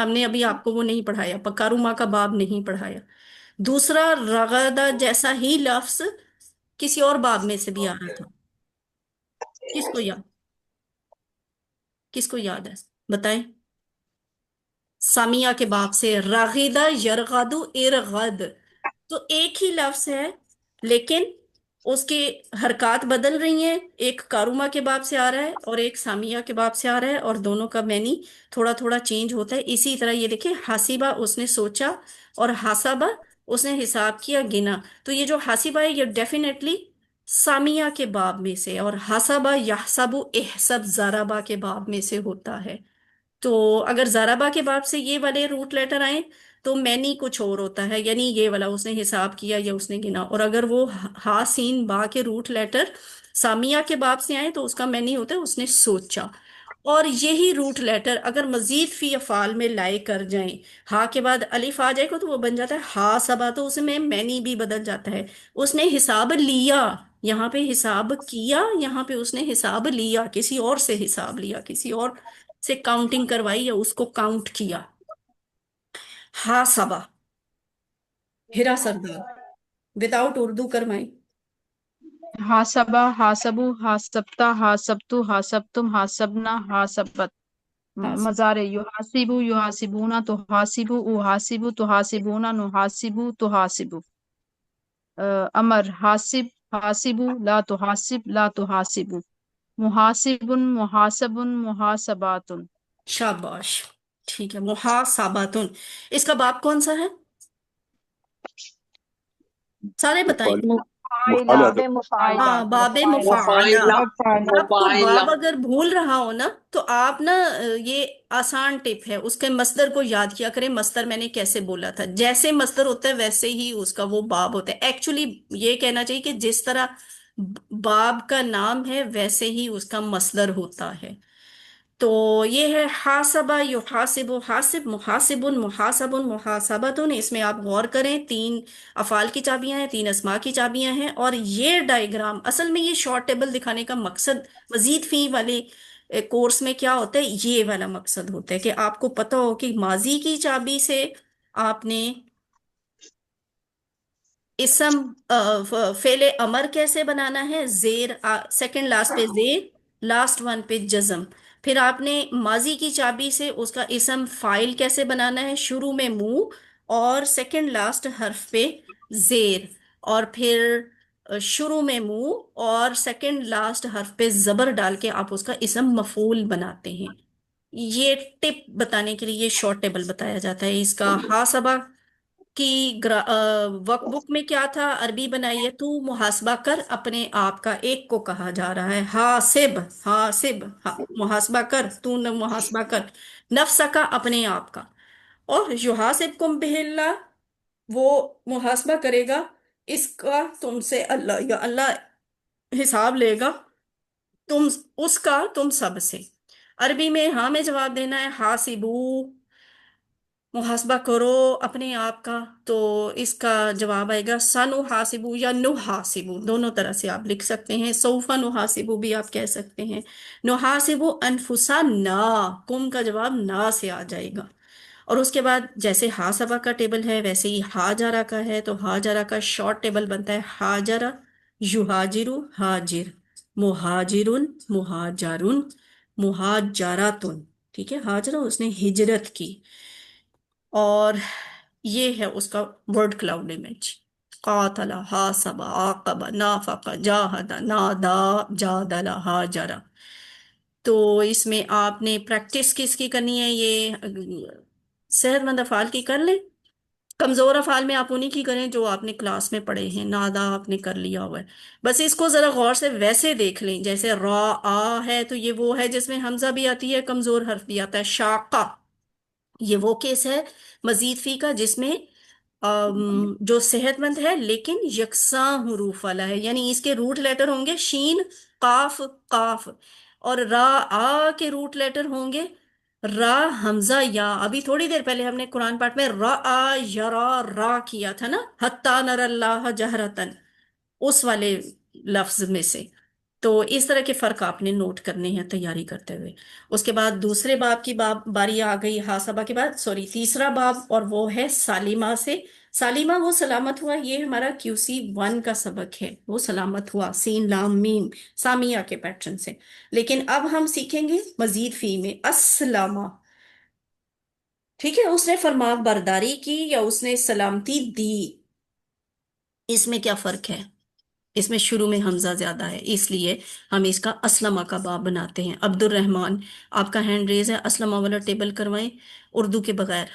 ہم نے ابھی آپ کو وہ نہیں پڑھایا، پکارما کا باب نہیں پڑھایا۔ دوسرا رغدہ جیسا ہی لفظ کسی اور باب میں سے بھی آ رہا تھا، کس کو یاد، کس کو یاد ہے بتائیں؟ سامیہ کے باب سے، راغدہ یرغدو ارغد، تو ایک ہی لفظ ہے لیکن اس کی حرکات بدل رہی ہیں، ایک کاروما کے باب سے آ رہا ہے اور ایک سامیہ کے باب سے آ رہا ہے، اور دونوں کا معنی تھوڑا تھوڑا چینج ہوتا ہے۔ اسی طرح یہ دیکھیں، حاسبہ اس نے سوچا، اور حاسبہ اس نے حساب کیا، گنا، تو یہ جو حاسبہ ہے یہ ڈیفینیٹلی سامیہ کے باب میں سے، اور حاسبہ یحسب احسب ضربہ کے باب میں سے ہوتا ہے۔ تو اگر زارابا کے باب سے یہ والے روٹ لیٹر آئیں تو مینی کچھ اور ہوتا ہے، یعنی یہ والا اس نے حساب کیا یا اس نے گنا، اور اگر وہ ہا سین با کے روٹ لیٹر سامیہ کے باب سے آئیں تو اس کا مینی ہوتا ہے اس نے سوچا۔ اور یہی روٹ لیٹر اگر مزید فی افعال میں لائے کر جائیں، ہا کے بعد الف آ جائے گا تو وہ بن جاتا ہے ہا سبا، تو اس میں مینی بھی بدل جاتا ہے۔ اس نے حساب لیا، یہاں پہ حساب کیا، یہاں پہ اس نے حساب لیا، کسی اور سے حساب لیا، کسی اور سے کاؤنٹنگ کروائی یا اس کو کاؤنٹ کیا۔ ہا سبا، ہرا سردار، وداؤٹ اردو کروائی۔ حاسبہ، حاسبو، حاسبتا، حاسبتو، حاسبتم، حاسبنا، حاسبت۔ ہاں مزارع، یحاسبو، یحاسبونا، تحاسبو، احاسبو، تحاسبونا، نحاسبو، تحاسبو۔ امر، حاسب، حاسبو، لا تحاسب، لا تحاسبو۔ محاسب، محاسب، محاسبات۔ شاباش، ٹھیک ہے، محاسباتن، اس کا باب کون سا ہے؟ سارے بتائیں۔ فائلہ، باب مفاعلہ ہاں، باب مفاعلہ۔ مفاعلہ فائلہ۔ آپ کو باب اگر بھول رہا ہو نا تو آپ نا یہ آسان ٹپ ہے، اس کے مصدر کو یاد کیا کریں۔ مصدر میں نے کیسے بولا تھا، جیسے مصدر ہوتا ہے ویسے ہی اس کا وہ باب ہوتا ہے۔ ایکچولی یہ کہنا چاہیے کہ جس طرح باب کا نام ہے ویسے ہی اس کا مصدر ہوتا ہے۔ تو یہ ہے حاسبہ یحاسب، حاسب، محاسب، محاسب، محاسبۃ، اس میں آپ غور کریں، تین افعال کی چابیاں ہیں، تین اسماء کی چابیاں ہیں، اور یہ ڈائیگرام اصل میں یہ شارٹ ٹیبل دکھانے کا مقصد مزید فی والے کورس میں کیا ہوتا ہے، یہ والا مقصد ہوتا ہے کہ آپ کو پتہ ہو کہ ماضی کی چابی سے آپ نے اسم فعل امر کیسے بنانا ہے، زیر، سیکنڈ لاسٹ پہ زیر، لاسٹ ون پہ جزم۔ پھر آپ نے ماضی کی چابی سے اس کا اسم فائل کیسے بنانا ہے، شروع میں منہ اور سیکنڈ لاسٹ حرف پہ زیر، اور پھر شروع میں منہ اور سیکنڈ لاسٹ حرف پہ زبر ڈال کے آپ اس کا اسم مفعول بناتے ہیں۔ یہ ٹپ بتانے کے لیے یہ شارٹ ٹیبل بتایا جاتا ہے اس کا۔ حاسبہ کی ورک بک میں کیا تھا، عربی بنائیے، تو محاسبہ کر اپنے آپ کا، ایک کو کہا جا رہا ہے، حاسب، حاسب، محاسبہ کر، تو نہ محاسبہ کر نفس کا، اپنے آپ کا۔ اور یحاسبکم بہ اللہ، وہ محاسبہ کرے گا اس کا تم سے اللہ، یا اللہ حساب لے گا تم اس کا تم سب سے۔ عربی میں ہاں میں جواب دینا ہے، حاسبو، محاسبہ کرو اپنے آپ کا، تو اس کا جواب آئے گا سنو حاسبو یا نو حاسبو، دونوں طرح سے آپ لکھ سکتے ہیں، سوفا نو حاسبو بھی آپ کہہ سکتے ہیں۔ نو حاسبو انفسنا، کم کا جواب نا سے آ جائے گا۔ اور اس کے بعد جیسے حاسبہ کا ٹیبل ہے ویسے ہی ہاجرہ کا ہے، تو ہاجرہ کا شارٹ ٹیبل بنتا ہے ہاجرہ یہاجرو حاجر، مہاجرن مہاجرن مہاجراتن، ٹھیک ہے، ہاجرہ اس نے ہجرت کی۔ اور یہ ہے اس کا ورڈ کلاؤڈ امیج، قاتل، حاسب، عاقب، نافق، جاہد، نادا، جادل، ہاجر۔ تو اس میں آپ نے پریکٹس کس کی کرنی ہے، یہ صحت مند افعال کی کر لیں، کمزور افعال میں آپ انہی کی کریں جو آپ نے کلاس میں پڑھے ہیں، نادا آپ نے کر لیا ہوا ہے، بس اس کو ذرا غور سے ویسے دیکھ لیں، جیسے را آ ہے تو یہ وہ ہے جس میں حمزہ بھی آتی ہے، کمزور حرف بھی آتا ہے۔ شاقہ، یہ وہ کیس ہے مزید فی کا جس میں جو صحت مند ہے لیکن یکساں حروف والا ہے، یعنی اس کے روٹ لیٹر ہوں گے شین، قاف، قاف، اور را آ کے روٹ لیٹر ہوں گے را، حمزہ، یا۔ ابھی تھوڑی دیر پہلے ہم نے قرآن پاک میں را آ یرا را کیا تھا نا، حتی نر اللہ جہرتن، اس والے لفظ میں سے۔ تو اس طرح کے فرق آپ نے نوٹ کرنے ہیں تیاری کرتے ہوئے. اس کے بعد دوسرے باب کی باری آ گئی حاسبہ کے بعد، سوری تیسرا باب، اور وہ ہے سالمہ سے. سالمہ وہ سلامت ہوا، یہ ہمارا QC 1 کا سبق ہے، وہ سلامت ہوا سین لام میم سامیہ کے پیٹرن سے. لیکن اب ہم سیکھیں گے مزید فی میں اسلامہ. ٹھیک ہے، اس نے فرما برداری کی یا اس نے سلامتی دی، اس میں کیا فرق ہے؟ اس میں شروع میں حمزہ زیادہ ہے، اس لیے ہم اس کا اسلمہ کا باب بناتے ہیں. عبد الرحمن، آپ کا ہینڈ ریز ہے، اسلمہ والا ٹیبل کروائیں اردو کے بغیر.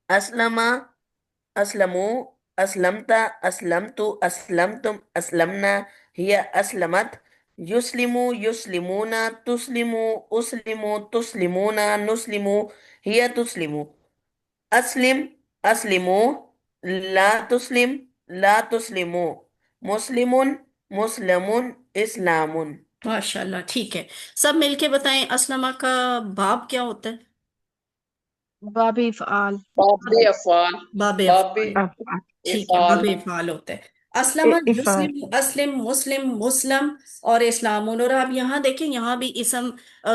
اسلم، اسلموا، اسلمت، اسلمت، اسلمتم، اسلمنا، ہی اسلمت، یسلمو، یسلمون، تسلمو، اسلمو، تسلمون، نسلمو، ہی تسلمو، اسلم، اسلمو، لا تسلم، لا تسلمو، مسلم، مسلم، اسلام. ماشاء اللہ، ٹھیک ہے. سب مل کے بتائیں اسلمہ کا باب کیا ہوتا ہے؟ باب افعال. باب افعال. باب باب افعال. افعال. ٹھیک ہے، افعال. باب افعال ہوتا ہے. اسلم، افعال. یسلم، اسلم، مسلم، مسلم اور اسلام. اور آپ یہاں دیکھیں، یہاں بھی اسم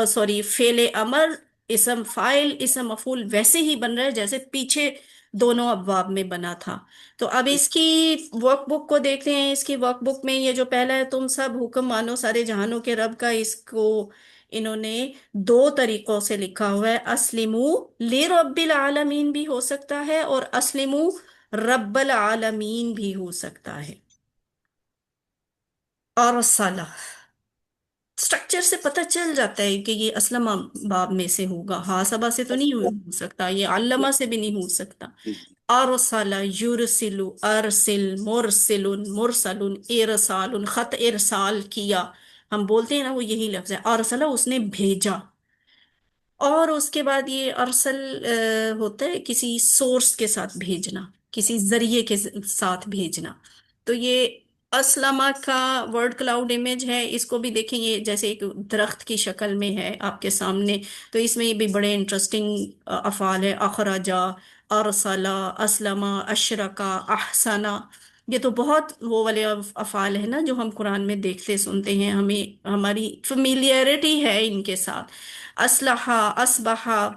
سوری فعل امر، اسم فاعل، اسم مفعول ویسے ہی بن رہا ہے جیسے پیچھے دونوں ابواب میں بنا تھا. تو اب اس کی ورک بک کو دیکھتے ہیں. اس کی ورک بک میں یہ جو پہلا ہے، تم سب حکم مانو سارے جہانوں کے رب کا، اس کو انہوں نے دو طریقوں سے لکھا ہوا ہے. اسلمو لرب العالمین بھی ہو سکتا ہے اور اسلمو رب العالمین بھی ہو سکتا ہے. اور صالح اسٹرکچر سے پتہ چل جاتا ہے کہ یہ اسلم باب میں سے ہوگا، حاسبہ سے تو نہیں ہو سکتا، یہ علامہ سے بھی نہیں ہو سکتا. ارسل، یرسل، ارسل، مرسل، مرسل، ارسال، خط ارسال کیا. ہم بولتے ہیں نا، وہ یہی لفظ ہے ارسلہ، اس نے بھیجا. اور اس کے بعد یہ ارسل ہوتا ہے کسی سورس کے ساتھ بھیجنا، کسی ذریعے کے ساتھ بھیجنا. تو یہ اسلمہ کا ورڈ کلاؤڈ امیج ہے. اس کو بھی دیکھیں، یہ جیسے ایک درخت کی شکل میں ہے آپ کے سامنے. تو اس میں یہ بھی بڑے انٹرسٹنگ افعال ہے. اخرجا، ارسلا، اسلمہ، اشرکا، احسنا. یہ تو بہت وہ والے افعال ہیں نا جو ہم قرآن میں دیکھتے سنتے ہیں، ہمیں ہماری فیملیرٹی ہے ان کے ساتھ. اسلحہ، اسبحہ.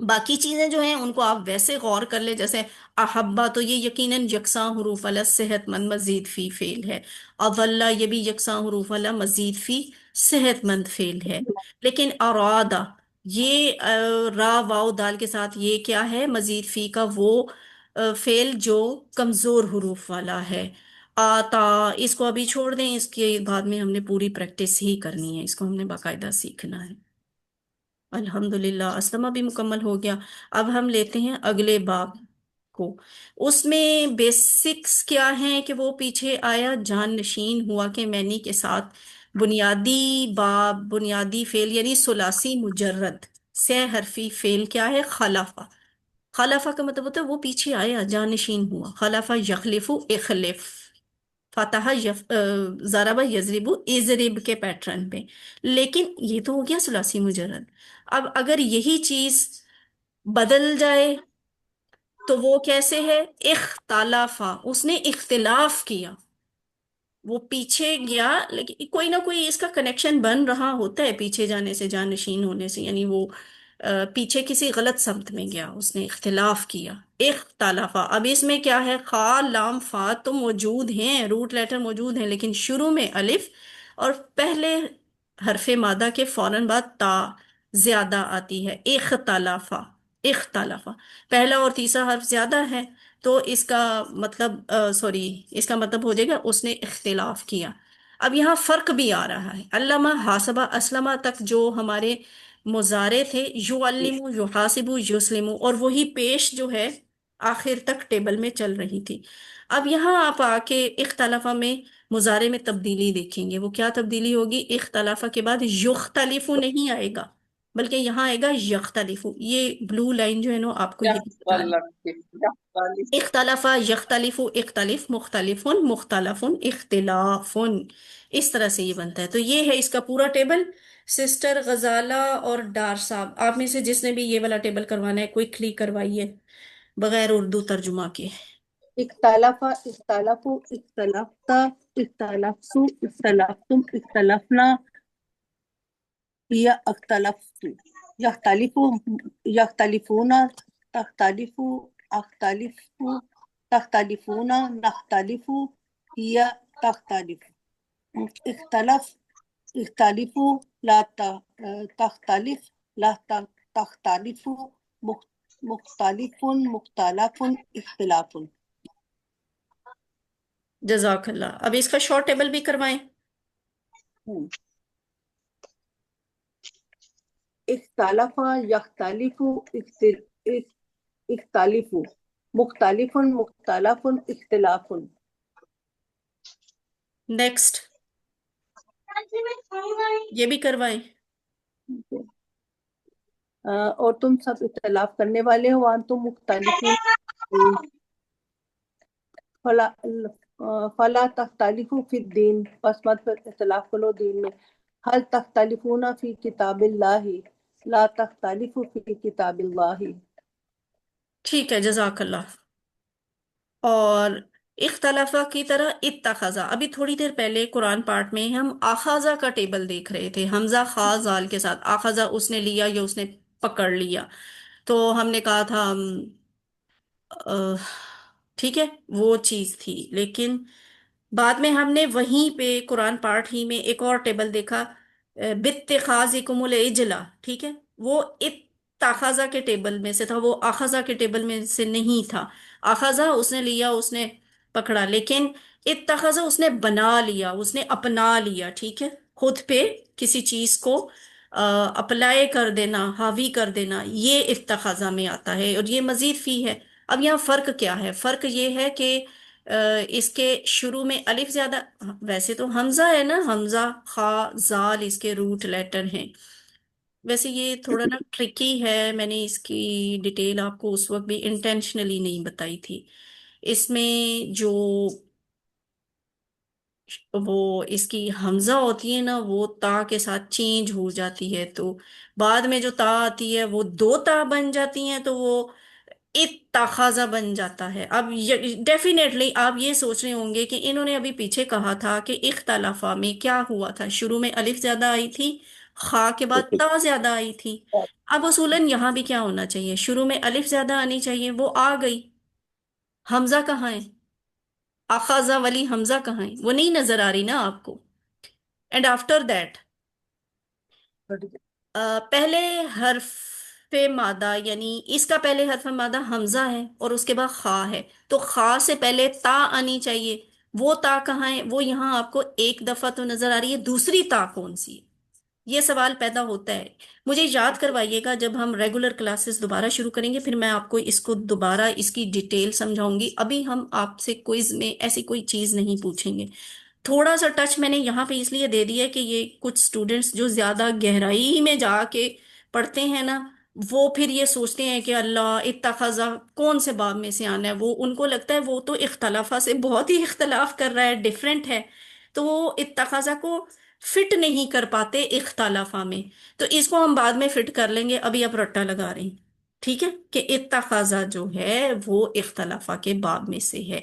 باقی چیزیں جو ہیں ان کو آپ ویسے غور کر لیں، جیسے احبا، تو یہ یقیناً یکساں حروف والا صحت مند مزید فی فعل ہے. اضلہ، یہ بھی یکساں حروف والا مزید فی صحت مند فعل ہے. لیکن ارادہ، یہ را واو دال کے ساتھ، یہ کیا ہے؟ مزید فی کا وہ فعل جو کمزور حروف والا ہے. آتا، اس کو ابھی چھوڑ دیں، اس کے بعد میں ہم نے پوری پریکٹس ہی کرنی ہے، اس کو ہم نے باقاعدہ سیکھنا ہے. الحمدللہ اسلمہ بھی مکمل ہو گیا. اب ہم لیتے ہیں اگلے باب کو. اس میں بیسکس کیا ہیں کہ وہ پیچھے آیا جان نشین ہوا کہ معنی کے ساتھ بنیادی باب، بنیادی فعل یعنی ثلاثی مجرد سہ حرفی فعل کیا ہے؟ خلفہ. خلفہ کا مطلب ہوتا ہے وہ پیچھے آیا، جان نشین ہوا. خلفہ یخلف، اخلف. فتح ضرب، یضرب، اضرب کے پیٹرن پہ. لیکن یہ تو ہو گیا ثلاثی مجرد. اب اگر یہی چیز بدل جائے تو وہ کیسے ہے؟ اختلافا، اس نے اختلاف کیا، وہ پیچھے گیا، لیکن کوئی نہ کوئی اس کا کنیکشن بن رہا ہوتا ہے پیچھے جانے سے، جانشین ہونے سے، یعنی وہ پیچھے کسی غلط سمت میں گیا، اس نے اختلاف کیا. اختلافا. اب اس میں کیا ہے؟ خا، لام، فا تو موجود ہیں، روٹ لیٹر موجود ہیں، لیکن شروع میں الف اور پہلے حرف مادہ کے فوراً بعد تا زیادہ آتی ہے. اختلافا، اختلافا. پہلا اور تیسرا حرف زیادہ ہے، تو اس کا مطلب سوری اس کا مطلب ہو جائے گا اس نے اختلاف کیا. اب یہاں فرق بھی آ رہا ہے. علامہ، حاسبہ، اسلمہ تک جو ہمارے مضارع تھے، یعلم، یحاسب، یسلم، اور وہی پیش جو ہے آخر تک ٹیبل میں چل رہی تھی. اب یہاں آپ آ کے اختلافہ میں مضارع میں تبدیلی دیکھیں گے. وہ کیا تبدیلی ہوگی؟ اختلافہ کے بعد یختلف نہیں آئے گا، بلکہ یہاں آئے گا یختلف. یہ بلو لائن جو ہے نا آپ کو یہ بتا رہی ہے. یختلف. اختلاف، یختلف، اختلف، مختلف، مختلف، اختلاف. اس طرح سے یہ بنتا ہے. تو یہ ہے اس کا پورا ٹیبل. سسٹر غزالہ اور ڈار صاحب، آپ میں سے جس نے بھی یہ والا ٹیبل کروانا ہے کوئکلی کروائیے بغیر اردو ترجمہ کے. اختلف، اختلف، اختلفت، اختلفتو اختلفتم اختلفنا هي اختلفت يختلف يختلفون تختلف اختلف تختلفون نختلف هي تختلف اختلف اختلف لا تختلف لا تختلف مختلف مختلف اختلاف جزاک اللہ. اب اس کا شارٹ ٹیبل بھی کروائیں. اختلف يختلف اختلف مختلف مختلف اختلاف. نیکسٹ یہ بھی کروائیں. اور تم سب اختلاف کرنے والے ہو وانتم مختلفون فلا فلا تختلفوا فی الدین پس مت پر اختلاف کرو دین میں. حل تختلفون فی کتاب اللہ لا تختلفوا فی کتاب اللہ. ٹھیک ہے, جزاک اللہ. اور اختلافہ کی طرح اتخذا, ابھی تھوڑی دیر پہلے قرآن پارٹ میں ہم آخذا کا ٹیبل دیکھ رہے تھے, حمزہ خا زال کے ساتھ. آخذا اس نے لیا یا اس نے پکڑ لیا, تو ہم نے کہا تھا ٹھیک ہے وہ چیز تھی. لیکن بعد میں ہم نے وہیں پہ قرآن پارٹ ہی میں ایک اور ٹیبل دیکھا, باتخاذکم العجلہ, ٹھیک ہے, وہ اتخذا کے ٹیبل میں سے تھا, وہ آخذا کے ٹیبل میں سے نہیں تھا. آخذا اس نے لیا, اس نے پکڑا, لیکن اتخذا اس نے بنا لیا, اس نے اپنا لیا, ٹھیک ہے, خود پہ کسی چیز کو اپلائی کر دینا, حاوی کر دینا, یہ اتخذا میں آتا ہے, اور یہ مزید فی ہے. اب یہاں فرق کیا ہے؟ فرق یہ ہے کہ اس کے شروع میں الف زیادہ, ویسے تو حمزہ ہے نا, حمزہ خا زال اس کے روٹ لیٹر ہیں. ویسے یہ تھوڑا نا ٹرکی ہے, میں نے اس کی ڈیٹیل آپ کو اس وقت بھی انٹینشنلی نہیں بتائی تھی. اس میں جو وہ اس کی حمزہ ہوتی ہے نا, وہ تا کے ساتھ چینج ہو جاتی ہے, تو بعد میں جو تا آتی ہے وہ دو تا بن جاتی ہیں, تو وہ اتخاذہ بن جاتا ہے. اب ڈیفینیٹلی آپ یہ سوچ رہے ہوں گے کہ انہوں نے ابھی پیچھے کہا تھا کہ اختلافہ میں کیا ہوا تھا, شروع میں الف زیادہ آئی تھی, خا کے بعد تا زیادہ آئی تھی. اب اصولاً یہاں بھی کیا ہونا چاہیے, شروع میں الف زیادہ آنی چاہیے, وہ آ گئی. حمزہ کہاں ہے؟ اخذہ والی حمزہ کہاں ہے؟ وہ نہیں نظر آ رہی نا آپ کو. اینڈ آفٹر دیٹ پہلے حرف مادہ, یعنی اس کا پہلے حرف مادہ حمزہ ہے اور اس کے بعد خا ہے, تو خا سے پہلے تا آنی چاہیے. وہ تا کہاں ہے؟ وہ یہاں آپ کو ایک دفعہ تو نظر آ رہی ہے, دوسری تا کون سی ہے؟ یہ سوال پیدا ہوتا ہے. مجھے یاد کروائیے گا جب ہم ریگولر کلاسز دوبارہ شروع کریں گے, پھر میں آپ کو اس کو دوبارہ اس کی ڈیٹیل سمجھاؤں گی. ابھی ہم آپ سے کوئز میں ایسی کوئی چیز نہیں پوچھیں گے. تھوڑا سا ٹچ میں نے یہاں پہ اس لیے دے دیا کہ یہ کچھ سٹوڈنٹس جو زیادہ گہرائی میں جا کے پڑھتے ہیں نا, وہ پھر یہ سوچتے ہیں کہ اللہ اتخذہ کون سے باب میں سے آنا ہے. وہ ان کو لگتا ہے وہ تو اختلافہ سے بہت ہی اختلاف کر رہا ہے, ڈفرینٹ ہے, تو وہ اتخذہ کو فٹ نہیں کر پاتے اختلافہ میں. تو اس کو ہم بعد میں فٹ کر لیں گے, ابھی آپ رٹا لگا رہے ہیں, ٹھیک ہے, کہ اتخذہ جو ہے وہ اختلافہ کے باب میں سے ہے.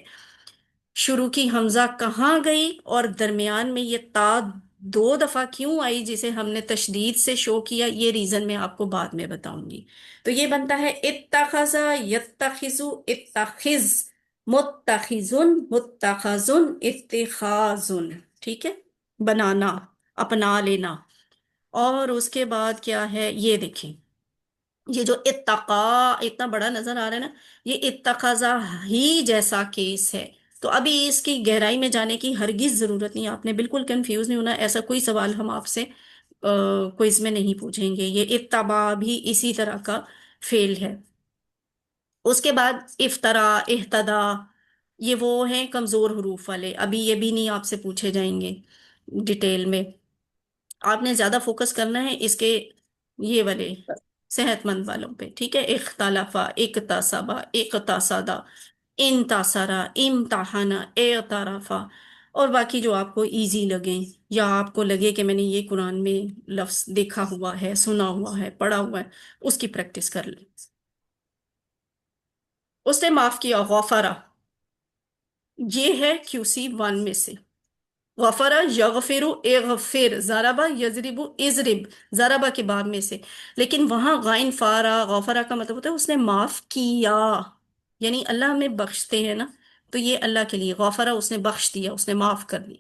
شروع کی حمزہ کہاں گئی اور درمیان میں یہ تا دو دفعہ کیوں آئی جسے ہم نے تشدید سے شو کیا, یہ ریزن میں آپ کو بعد میں بتاؤں گی. تو یہ بنتا ہے اتخذا یتخذو اتخذ, متخذن متخذن اتخاذن, ٹھیک ہے, بنانا, اپنا لینا. اور اس کے بعد کیا ہے یہ دیکھیں, یہ جو اتقا اتنا بڑا نظر آ رہا ہے نا, یہ اتخذا ہی جیسا کیس ہے. تو ابھی اس کی گہرائی میں جانے کی ہرگز ضرورت نہیں, آپ نے بالکل کنفیوز نہیں ہونا. ایسا کوئی سوال ہم آپ سے کوئز میں نہیں پوچھیں گے. یہ اتبا بھی اسی طرح کا فعل ہے. اس کے بعد افطرا, اہتدا, یہ وہ ہیں کمزور حروف والے, ابھی یہ بھی نہیں آپ سے پوچھے جائیں گے ڈیٹیل میں. آپ نے زیادہ فوکس کرنا ہے اس کے یہ والے صحت مند والوں پہ, ٹھیک ہے. اختلافا, اکتسبا, اقتصادا, انتصارا, امتحانا, اعترافا, اور باقی جو آپ کو ایزی لگیں یا آپ کو لگے کہ میں نے یہ قرآن میں لفظ دیکھا ہوا ہے, سنا ہوا ہے, پڑھا ہوا ہے, اس کی پریکٹس کر لیں. اس نے معاف کیا, غفرا, یہ ہے QC 1 میں سے. غفرا یغفرو اغفر، ضربا یضربو اضرب، ضربا کے باب میں سے، لیکن وہاں غائن فارا غفرا کا مطلب ہوتا ہے اس نے معاف کیا، یعنی اللہ ہمیں بخشتے ہیں نا، تو یہ اللہ کے لیے غفرا، اس نے بخش دیا، اس نے معاف کر دی۔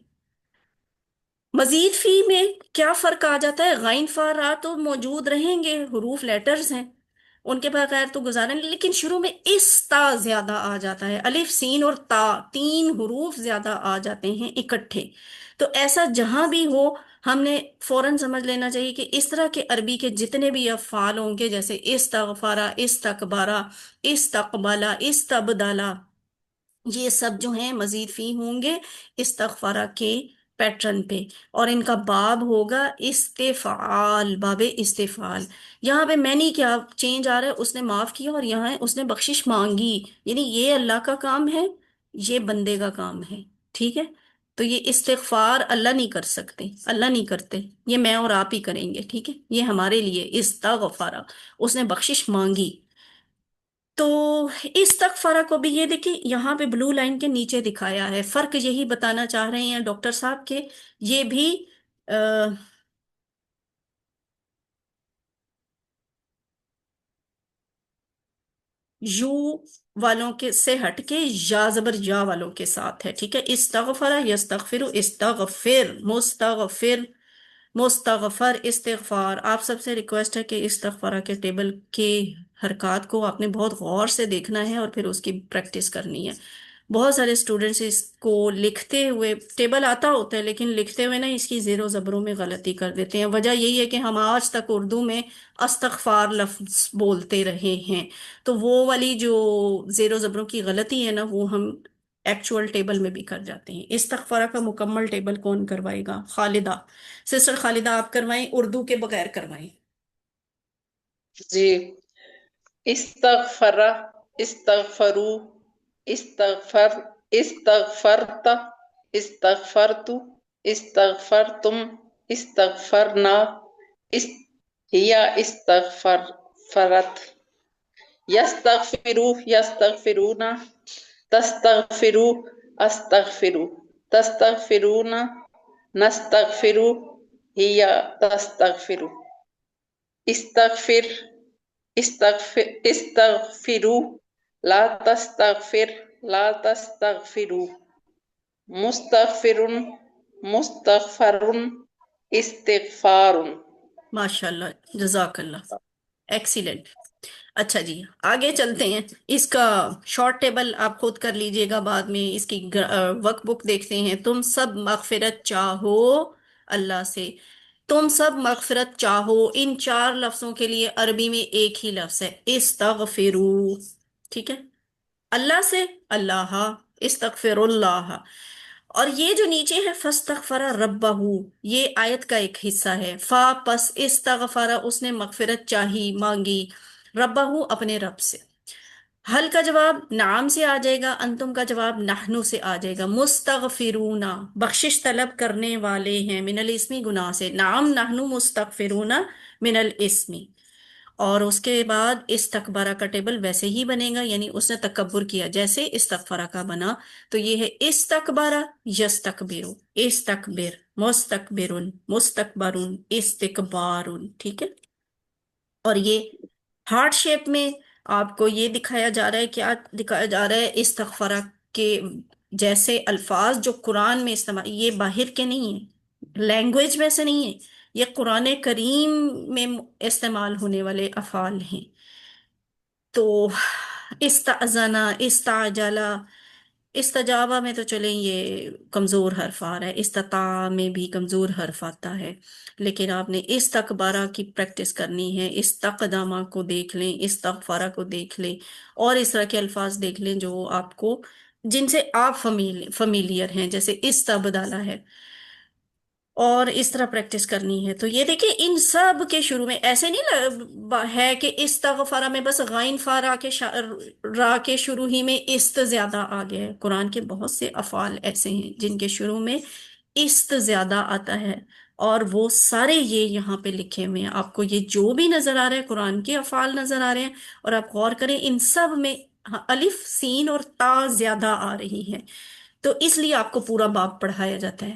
مزید فی میں کیا فرق آ جاتا ہے؟ غائن فارا تو موجود رہیں گے، حروف لیٹرز ہیں، ان کے بغیر تو گزارا نہیں، لیکن شروع میں اس تا زیادہ آ جاتا ہے، الف سین اور تا، تین حروف زیادہ آ جاتے ہیں اکٹھے، تو ایسا جہاں بھی ہو ہم نے فوراً سمجھ لینا چاہیے کہ اس طرح کے عربی کے جتنے بھی افعال ہوں گے، جیسے استغفارا، استکبارا، استقبالا، استبدالا، یہ سب جو ہیں مزید فی ہوں گے استغفارہ کے پیٹرن پہ، اور ان کا باب ہوگا استفعال، باب استفعال۔ یہاں پہ میں نہیں کیا چینج آ رہا ہے، اس نے معاف کیا اور یہاں ہے اس نے بخشش مانگی، یعنی یہ اللہ کا کام ہے، یہ بندے کا کام ہے، ٹھیک ہے؟ تو یہ استغفار اللہ نہیں کر سکتے، اللہ نہیں کرتے، یہ میں اور آپ ہی کریں گے، ٹھیک ہے؟ یہ ہمارے لیے استغفارہ، اس نے بخشش مانگی۔ تو اس تک فرق کو بھی یہ دیکھیں یہاں پہ بلو لائن کے نیچے دکھایا ہے، فرق یہی بتانا چاہ رہے ہیں ڈاکٹر صاحب کہ یہ بھی یو والوں کے سے ہٹ کے یا زبر یا والوں کے ساتھ ہے، ٹھیک ہے؟ استغفر یستغفر، استغفر، مستغفر، مستغفر، استغفار۔ آپ سب سے ریکویسٹ ہے کہ استغفارہ کے ٹیبل کے حرکات کو آپ نے بہت غور سے دیکھنا ہے اور پھر اس کی پریکٹس کرنی ہے۔ بہت سارے اسٹوڈنٹس اس کو لکھتے ہوئے، ٹیبل آتا ہوتا ہے لیکن لکھتے ہوئے نا اس کی زیر و زبروں میں غلطی کر دیتے ہیں۔ وجہ یہی ہے کہ ہم آج تک اردو میں استغفار لفظ بولتے رہے ہیں، تو وہ والی جو زیر و زبروں کی غلطی ہے نا وہ ہم ایکچول ٹیبل میں بھی کر جاتے ہیں۔ استغفارہ کا مکمل ٹیبل کون کروائے گا؟ خالدہ، سسٹر خالدہ آپ کروائیں، اردو کے بغیر کروائیں۔ جی، استغفر، استغفرو، استغفر، استغفرت، استغفرت، استغفرتم، استغفرنا، ہی استغفرت، یستغفرو، یستغفرون، تستغفرو، استغفرو، تستغفرون، نستغفرو، ہی تستغفرو، استغفر، استغفرو، لا تستغفر، لا تستغفرو، مستغفر، مستغفر، استغفار۔ ماشاءاللہ، جزاک اللہ، ایکسیلنٹ۔ اچھا جی، آگے چلتے ہیں۔ اس کا شارٹ ٹیبل آپ خود کر لیجئے گا، بعد میں اس کی ورک بک دیکھتے ہیں۔ تم سب مغفرت چاہو اللہ سے، تم سب مغفرت چاہو، ان چار لفظوں کے لیے عربی میں ایک ہی لفظ ہے، استغفرو، ٹھیک ہے؟ اللہ سے اللہ، استغفر اللہ، اور یہ جو نیچے ہے فاستغفر ربہ، یہ آیت کا ایک حصہ ہے۔ فا پس استغفر، اس نے مغفرت چاہی، مانگی، ربہ اپنے رب سے۔ حل کا جواب نعم سے آ جائے گا، انتم کا جواب نحنو سے آ جائے گا۔ مستغفرون، بخشش طلب کرنے والے ہیں، من الاسمی، گناہ سے۔ نعم نحنو مستغفرون من الاسمی۔ اور اس کے بعد استکبارہ کا ٹیبل ویسے ہی بنے گا، یعنی اس نے تکبر کیا جیسے استغفرہ کا بنا، تو یہ ہے استکبارہ، یستکبرو، استکبر، مستکبرن، مستکبرن، استکبارن، ٹھیک ہے؟ اور یہ ہارٹ شیپ میں آپ کو یہ دکھایا جا رہا ہے، کیا دکھایا جا رہا ہے؟ استغفرہ کے جیسے الفاظ جو قرآن میں استعمال، یہ باہر کے نہیں ہیں، لینگویج میں سے نہیں ہے، یہ قرآن کریم میں استعمال ہونے والے افعال ہیں۔ تو استعزنا، استعجلا، استجابہ میں تو چلیں یہ کمزور حرف آ رہا ہے، استطاع میں بھی کمزور حرف آتا ہے، لیکن آپ نے استکبارہ کی پریکٹس کرنی ہے۔ استقدامہ کو دیکھ لیں، استغفارہ کو دیکھ لیں، اور اس طرح کے الفاظ دیکھ لیں جو آپ کو، جن سے آپ فمیلیئر ہیں، جیسے استبدالہ ہے، اور اس طرح پریکٹس کرنی ہے۔ تو یہ دیکھیں ان سب کے شروع میں ایسے نہیں ہے کہ استغفارہ میں بس غائن فارا کے را کے شروع ہی میں است زیادہ آ گیا ہے۔ قرآن کے بہت سے افعال ایسے ہیں جن کے شروع میں است زیادہ آتا ہے، اور وہ سارے یہ یہاں پہ لکھے ہوئے ہیں۔ آپ کو یہ جو بھی نظر آ رہا ہے قرآن کے افعال نظر آ رہے ہیں، اور آپ غور کریں ان سب میں الف سین اور تا زیادہ آ رہی ہے، تو اس لیے آپ کو پورا باب پڑھایا جاتا ہے۔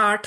8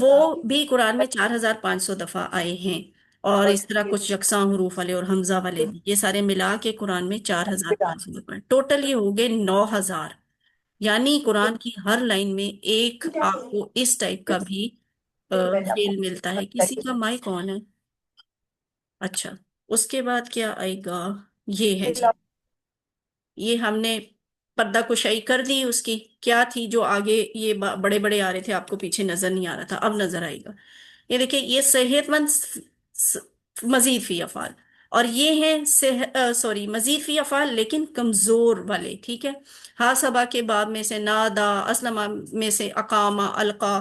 وہ بھی قرآن میں 4500 دفعہ آئے ہیں، اور اس طرح کچھ یکساں حروف والے اور حمزہ والے بھی، یہ سارے ملا کے قرآن میں 4500 دفعہ، ٹوٹل یہ ہو گئے 9000۔ یعنی قرآن کی ہر لائن میں ایک آپ کو اس ٹائپ کا بھی فیل ملتا ہے۔ کسی کا مائک آن ہے؟ اچھا، اس کے بعد کیا آئے گا؟ یہ ہے جی، یہ ہم نے پردہ کشائی کر دی اس کی، کیا تھی جو آگے یہ بڑے بڑے آ رہے تھے، آپ کو پیچھے نظر نہیں آ رہا تھا، اب نظر آئے گا۔ یہ دیکھیں، یہ صحت مند مزید فی افعال، اور یہ ہیں سوری مزید فی افعال لیکن کمزور والے، ٹھیک ہے۔ حاسبہ کے باب میں سے نادا، اسلمہ میں سے اقامہ، القا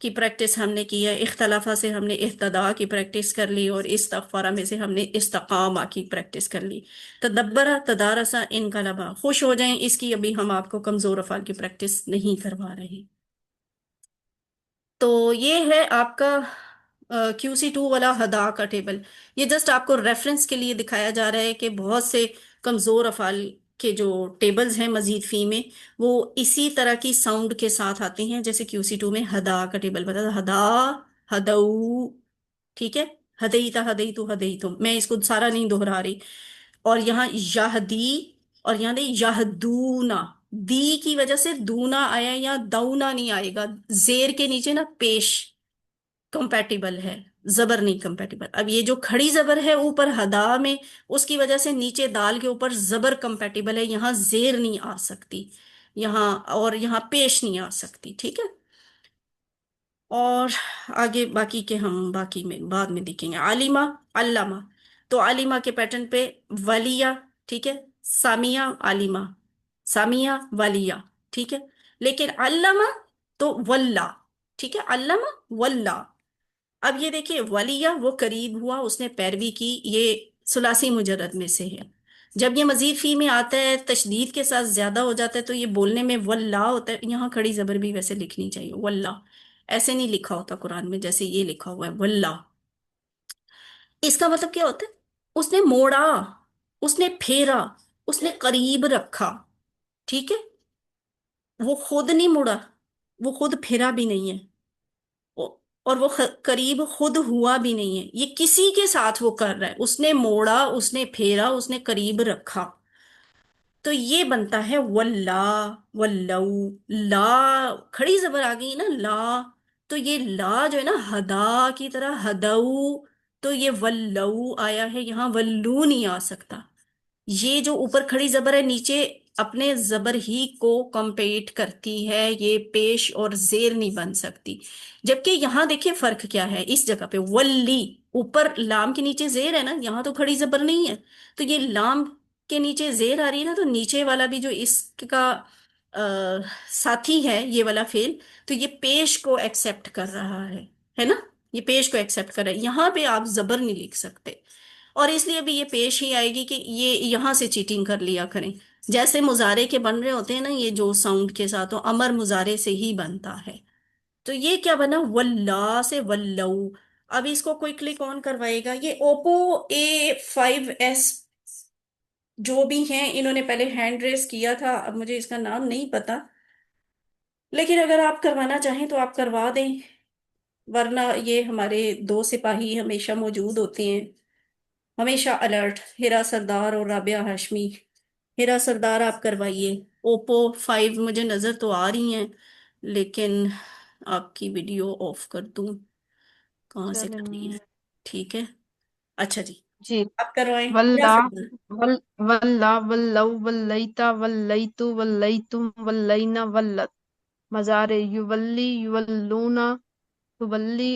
کی پریکٹس ہم نے کی ہے، اختلافہ سے ہم نے اہتدا کی پریکٹس کر لی، اور استغفارہ میں سے ہم نے استقامہ کی پریکٹس کر لی۔ تدبرہ، تدارسہ، انقلبہ، خوش ہو جائیں، اس کی ابھی ہم آپ کو کمزور افعال کی پریکٹس نہیں کروا رہے۔ تو یہ ہے آپ کا QC2 والا ہدا کا ٹیبل۔ یہ جسٹ آپ کو ریفرنس کے لیے دکھایا جا رہا ہے کہ بہت سے کمزور افعال کے جو ٹیبلز ہیں مزید فی میں، وہ اسی طرح کی ساؤنڈ کے ساتھ آتے ہیں جیسے QC2 میں ہدا کا ٹیبل بتا تھا، ہدا، ہدو، ٹھیک ہے، ہدیتا، ہدیتو، ہدیتم، میں اس کو سارا نہیں دہرا رہی۔ اور یہاں یہدی، اور یہاں دے یہدونا، دی کی وجہ سے دونا آیا، یا دونا نہیں آئے گا، زیر کے نیچے نا پیش کمپیٹیبل ہے، زبر نہیں کمپیٹیبل۔ اب یہ جو کھڑی زبر ہے اوپر ہدا میں، اس کی وجہ سے نیچے دال کے اوپر زبر کمپیٹیبل ہے، یہاں زیر نہیں آ سکتی یہاں، اور یہاں پیش نہیں آ سکتی، ٹھیک ہے۔ اور آگے باقی کے ہم باقی میں بعد میں دیکھیں گے۔ عالمہ، علامہ، تو عالمہ کے پیٹرن پہ ولیہ، ٹھیک ہے، سامیہ، عالمہ، سامیہ، ولیہ، ٹھیک ہے، لیکن علامہ تو ولا، ٹھیک ہے، علامہ ولا۔ اب یہ دیکھیں، ولیہ وہ قریب ہوا، اس نے پیروی کی، یہ ثلاثی مجرد میں سے ہے۔ جب یہ مزید فی میں آتا ہے، تشدید کے ساتھ زیادہ ہو جاتا ہے، تو یہ بولنے میں ولا ہوتا ہے، یہاں کھڑی زبر بھی ویسے لکھنی چاہیے، ولا، ایسے نہیں لکھا ہوتا قرآن میں جیسے یہ لکھا ہوا ہے ولا۔ اس کا مطلب کیا ہوتا ہے؟ اس نے موڑا، اس نے پھیرا، اس نے قریب رکھا، ٹھیک ہے، وہ خود نہیں مڑا، وہ خود پھرا بھی نہیں ہے، اور وہ قریب خود ہوا بھی نہیں ہے، یہ کسی کے ساتھ وہ کر رہا ہے، اس نے موڑا، اس نے پھیرا، اس نے قریب رکھا، تو یہ بنتا ہے واللہ، ولو، لا، کھڑی زبر آ گئی نا لا، تو یہ لا جو ہے نا ہدا کی طرح ہدو، تو یہ ولو آیا ہے، یہاں ولو نہیں آ سکتا۔ یہ جو اوپر کھڑی زبر ہے نیچے اپنے زبر ہی کو کمپیٹ کرتی ہے، یہ پیش اور زیر نہیں بن سکتی۔ جبکہ یہاں دیکھیں فرق کیا ہے، اس جگہ پہ ولی، اوپر لام کے نیچے زیر ہے نا، یہاں تو کھڑی زبر نہیں ہے، تو یہ لام کے نیچے زیر آ رہی ہے نا، تو نیچے والا بھی جو اس کا ساتھی ہے یہ والا فعل، تو یہ پیش کو ایکسپٹ کر رہا ہے نا، یہ پیش کو ایکسپٹ کر رہا ہے، یہاں پہ آپ زبر نہیں لکھ سکتے، اور اس لیے بھی یہ پیش ہی آئے گی کہ یہ یہاں سے چیٹنگ کر لیا کریں، جیسے مضارع کے بن رہے ہوتے ہیں نا یہ جو ساؤنڈ کے ساتھ، تو امر مضارع سے ہی بنتا ہے۔ تو یہ کیا بنا، واللہ سے ولو۔ اب اس کو کوئکلی کون کروائے گا؟ یہ اوپو A5S جو بھی ہیں، انہوں نے پہلے ہینڈ ریس کیا تھا، اب مجھے اس کا نام نہیں پتا، لیکن اگر آپ کروانا چاہیں تو آپ کروا دیں، ورنہ یہ ہمارے دو سپاہی ہمیشہ موجود ہوتے ہیں، ہمیشہ الرٹ، ہیرا سردار اور رابعہ ہاشمی۔ ہیرا سردار آپ کروائیے، اوپو 5 مجھے نظر تو آ رہی ہیں، لیکن آپ کی ویڈیو آف کر دوں، کہاں سے کرنی ہے؟ ٹھیک ہے، اچھا جی، جی، آپ کروائیں ہیرا واللہ، سردار۔ واللہ، ولو، ولیتا، ولیتو، ولیتم، ولینا، ولت، مزارے، یولی، یولونا، تولی،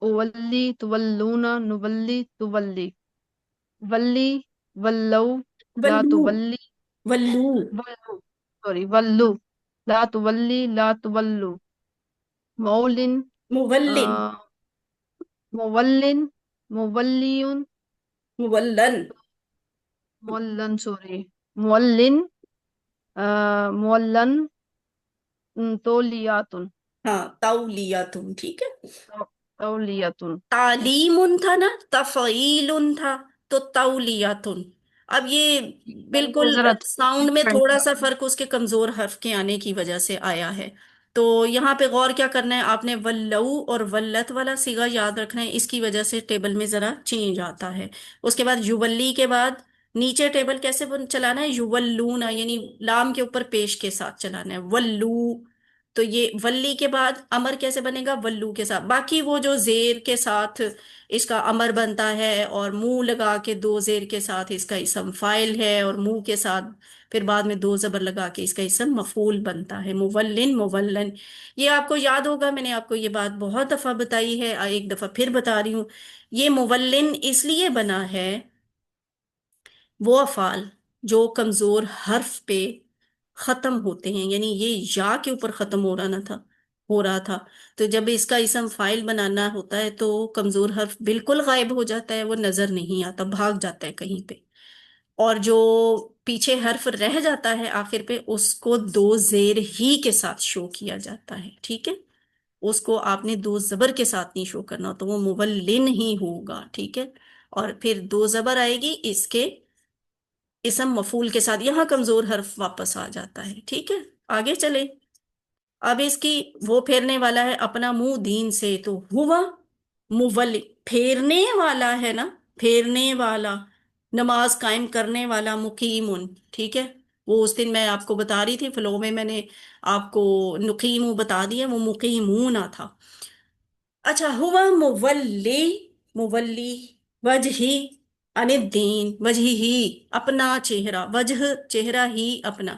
اولی، تولونا، نولی، تولی، ولی، ولو، لا ولو، تولی، ولو، ولو، سوری، ولو، لا تولی، لا تولو، مولن، مولن، مولن، مولیون، مولن، مولن، سوری، مولن، مولن، تولیاتن، ہاں، تولیاتن، ٹھیک ہے۔ تولیاتن، تعلیم تھا نا، تفعیل تھا، تو تولیاتن۔ اب یہ بالکل ذرا ساؤنڈ میں تھوڑا سا فرق اس کے کمزور حرف کے آنے کی وجہ سے آیا ہے، تو یہاں پہ غور کیا کرنا ہے آپ نے، ولو اور ولت والا صیغہ یاد رکھنا ہے، اس کی وجہ سے ٹیبل میں ذرا چینج آتا ہے. اس کے بعد یولی کے بعد نیچے ٹیبل کیسے چلانا ہے، یولونا، یعنی لام کے اوپر پیش کے ساتھ چلانا ہے، ولو. تو یہ ولی کے بعد امر کیسے بنے گا، ولو کے ساتھ. باقی وہ جو زیر کے ساتھ اس کا امر بنتا ہے اور منہ لگا کے دو زیر کے ساتھ اس کا اسم فائل ہے، اور منہ کے ساتھ پھر بعد میں دو زبر لگا کے اس کا اسم مفعول بنتا ہے، مولن مولن. یہ آپ کو یاد ہوگا، میں نے آپ کو یہ بات بہت دفعہ بتائی ہے، ایک دفعہ پھر بتا رہی ہوں. یہ مولن اس لیے بنا ہے، وہ افعال جو کمزور حرف پہ ختم ہوتے ہیں، یعنی یہ یا کے اوپر ختم ہو رہا تھا، تو جب اس کا اسم فائل بنانا ہوتا ہے تو کمزور حرف بالکل غائب ہو جاتا ہے، وہ نظر نہیں آتا، بھاگ جاتا ہے کہیں پہ، اور جو پیچھے حرف رہ جاتا ہے آخر پہ اس کو دو زیر ہی کے ساتھ شو کیا جاتا ہے. ٹھیک ہے، اس کو آپ نے دو زبر کے ساتھ نہیں شو کرنا، تو وہ مولن ہی ہوگا. ٹھیک ہے، اور پھر دو زبر آئے گی اس کے اسم مفعول کے ساتھ، یہاں کمزور حرف واپس آ جاتا ہے. ٹھیک ہے، آگے چلے. اب اس کی وہ پھیرنے والا ہے اپنا منہ دین سے، تو ہوا مولی، پھیرنے والا ہے نا، پھیرنے والا، نماز قائم کرنے والا، مقیمن. ٹھیک ہے، وہ اس دن میں آپ کو بتا رہی تھی فلو میں نے آپ کو نقیم بتا دیا، وہ مقیمون تھا. اچھا، ہوا مولی، مولی وجہی ان الدین، وجہ ہی اپنا چہرہ، وجہ چہرہ ہی اپنا،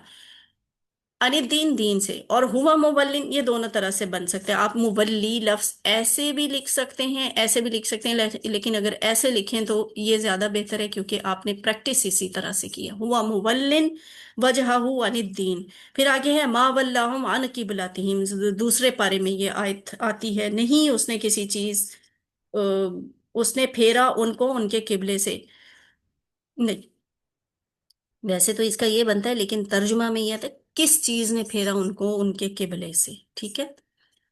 ان الدین دین سے. اور ہوا مولن یہ دونوں طرح سے بن سکتے ہیں. آپ مولی لفظ ایسے بھی لکھ سکتے ہیں، ایسے بھی لکھ سکتے ہیں، لیکن اگر ایسے لکھیں تو یہ زیادہ بہتر ہے کیونکہ آپ نے پریکٹس اسی طرح سے کیا. ہوا مولن وجہہ ان الدین. پھر آگے ہے ما ولاہم عن قبلتہم، دوسرے پارے میں یہ آیت آتی ہے، نہیں اس نے کسی چیز اس نے پھیرا ان کو ان کے قبلے سے. نہیں، ویسے تو اس کا یہ بنتا ہے لیکن ترجمہ میں یہ آتا ہے کس چیز نے پھیرا ان کو ان کے قبلے سے. ٹھیک ہے،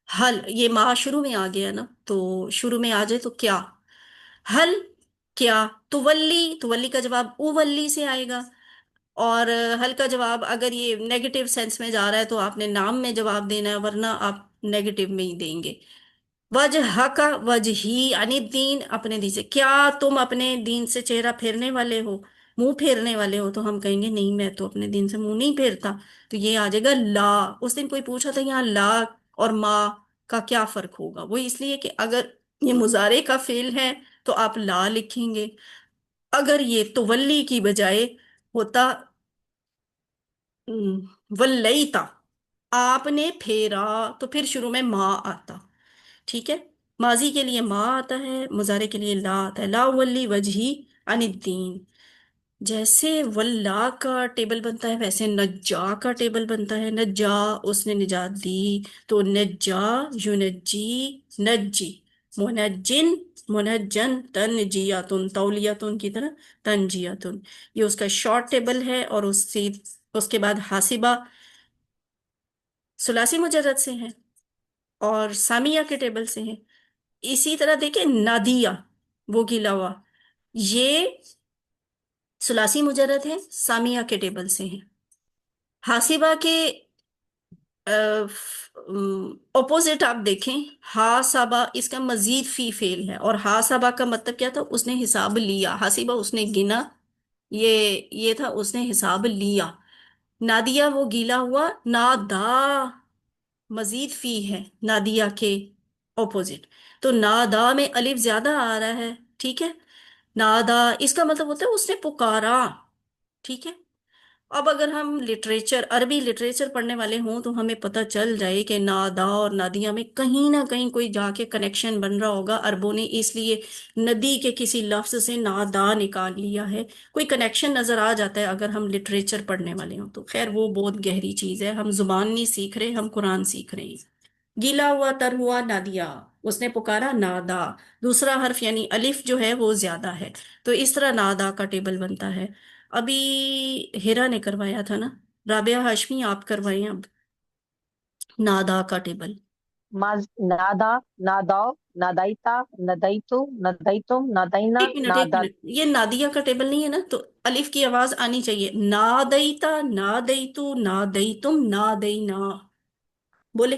حل، یہ ما شروع میں آ گیا نا، تو شروع میں آ جائے تو کیا، حل کیا، تولی، تولی کا جواب اولی سے آئے گا، اور حل کا جواب اگر یہ نیگیٹو سینس میں جا رہا ہے تو آپ نے نام میں جواب دینا ہے، ورنہ آپ نیگیٹو میں ہی دیں گے. وجہ کا وجہی عن الدین، اپنے دین سے، کیا تم اپنے دین سے چہرہ پھیرنے والے ہو، منہ پھیرنے والے ہو، تو ہم کہیں گے نہیں میں تو اپنے دین سے منہ نہیں پھیرتا. تو یہ آ جائے گا لا. اس دن کوئی پوچھا تھا یہاں لا اور ما کا کیا فرق ہوگا، وہ اس لیے کہ اگر یہ مضارع کا فعل ہے تو آپ لا لکھیں گے، اگر یہ تولی کی بجائے ہوتا ولیتا، آپ نے پھیرا، تو پھر شروع میں ما آتا. ٹھیک ہے، ماضی کے لیے ما آتا ہے، مضارع کے لیے لا آتا ہے. لا ولی وجہی عن الدین، جیسے ولا کا ٹیبل بنتا ہے ویسے نجا کا ٹیبل بنتا ہے. نجا، اس نے نجات دی، تو نجا یونجی، نجی، منجن، منجن، تنجیاتن، تولیاتن کی طرح تنجیاتن، یہ اس کا شارٹ ٹیبل ہے. اور اس کے بعد حاسبہ ثلاثی مجرد سے ہیں اور سامیہ کے ٹیبل سے ہیں. اسی طرح دیکھیں نادیہ، وہ گلا ہوا، یہ ثلاثی مجرد ہے، سامیہ کے ٹیبل سے ہیں. حاسبہ کے اپوزٹ آپ دیکھیں، حاسبہ، اس کا مزید فی فعل ہے، اور حاسبہ کا مطلب کیا تھا، اس نے حساب لیا. حاسبہ اس نے گنا، یہ تھا اس نے حساب لیا. نادیہ وہ گیلا ہوا، نادا مزید فی ہے نادیہ کے اپوزٹ، تو نادا میں الف زیادہ آ رہا ہے. ٹھیک ہے، نادا اس کا مطلب ہوتا ہے اس نے پکارا. ٹھیک ہے، اب اگر ہم عربی لٹریچر پڑھنے والے ہوں تو ہمیں پتہ چل جائے کہ نادا اور نادیہ میں کہیں نہ کہیں کوئی جا کے کنیکشن بن رہا ہوگا. عربوں نے اس لیے ندی کے کسی لفظ سے نادا نکال لیا ہے، کوئی کنیکشن نظر آ جاتا ہے اگر ہم لٹریچر پڑھنے والے ہوں تو. خیر وہ بہت گہری چیز ہے، ہم زبان نہیں سیکھ رہے، ہم قرآن سیکھ رہے ہیں. گیلا ہوا، تر ہوا، نادیا، اس نے پکارا، نادا. دوسرا حرف یعنی الف جو ہے وہ زیادہ ہے، تو اس طرح نادا کا ٹیبل بنتا ہے. ابھی ہیرا نے کروایا تھا نا، رابعہ ہاشمی آپ کروائیں اب نادا کا ٹیبل. نادا، ناداؤ، نادائتا، ندائتو، ندائتم، نادائنا، ایک منٹ ایک نادا. منٹ، یہ نادیہ کا ٹیبل نہیں ہے نا، تو الف کی آواز آنی چاہیے. نادیتا، نادیتو، نادیتم، نادینا، بولے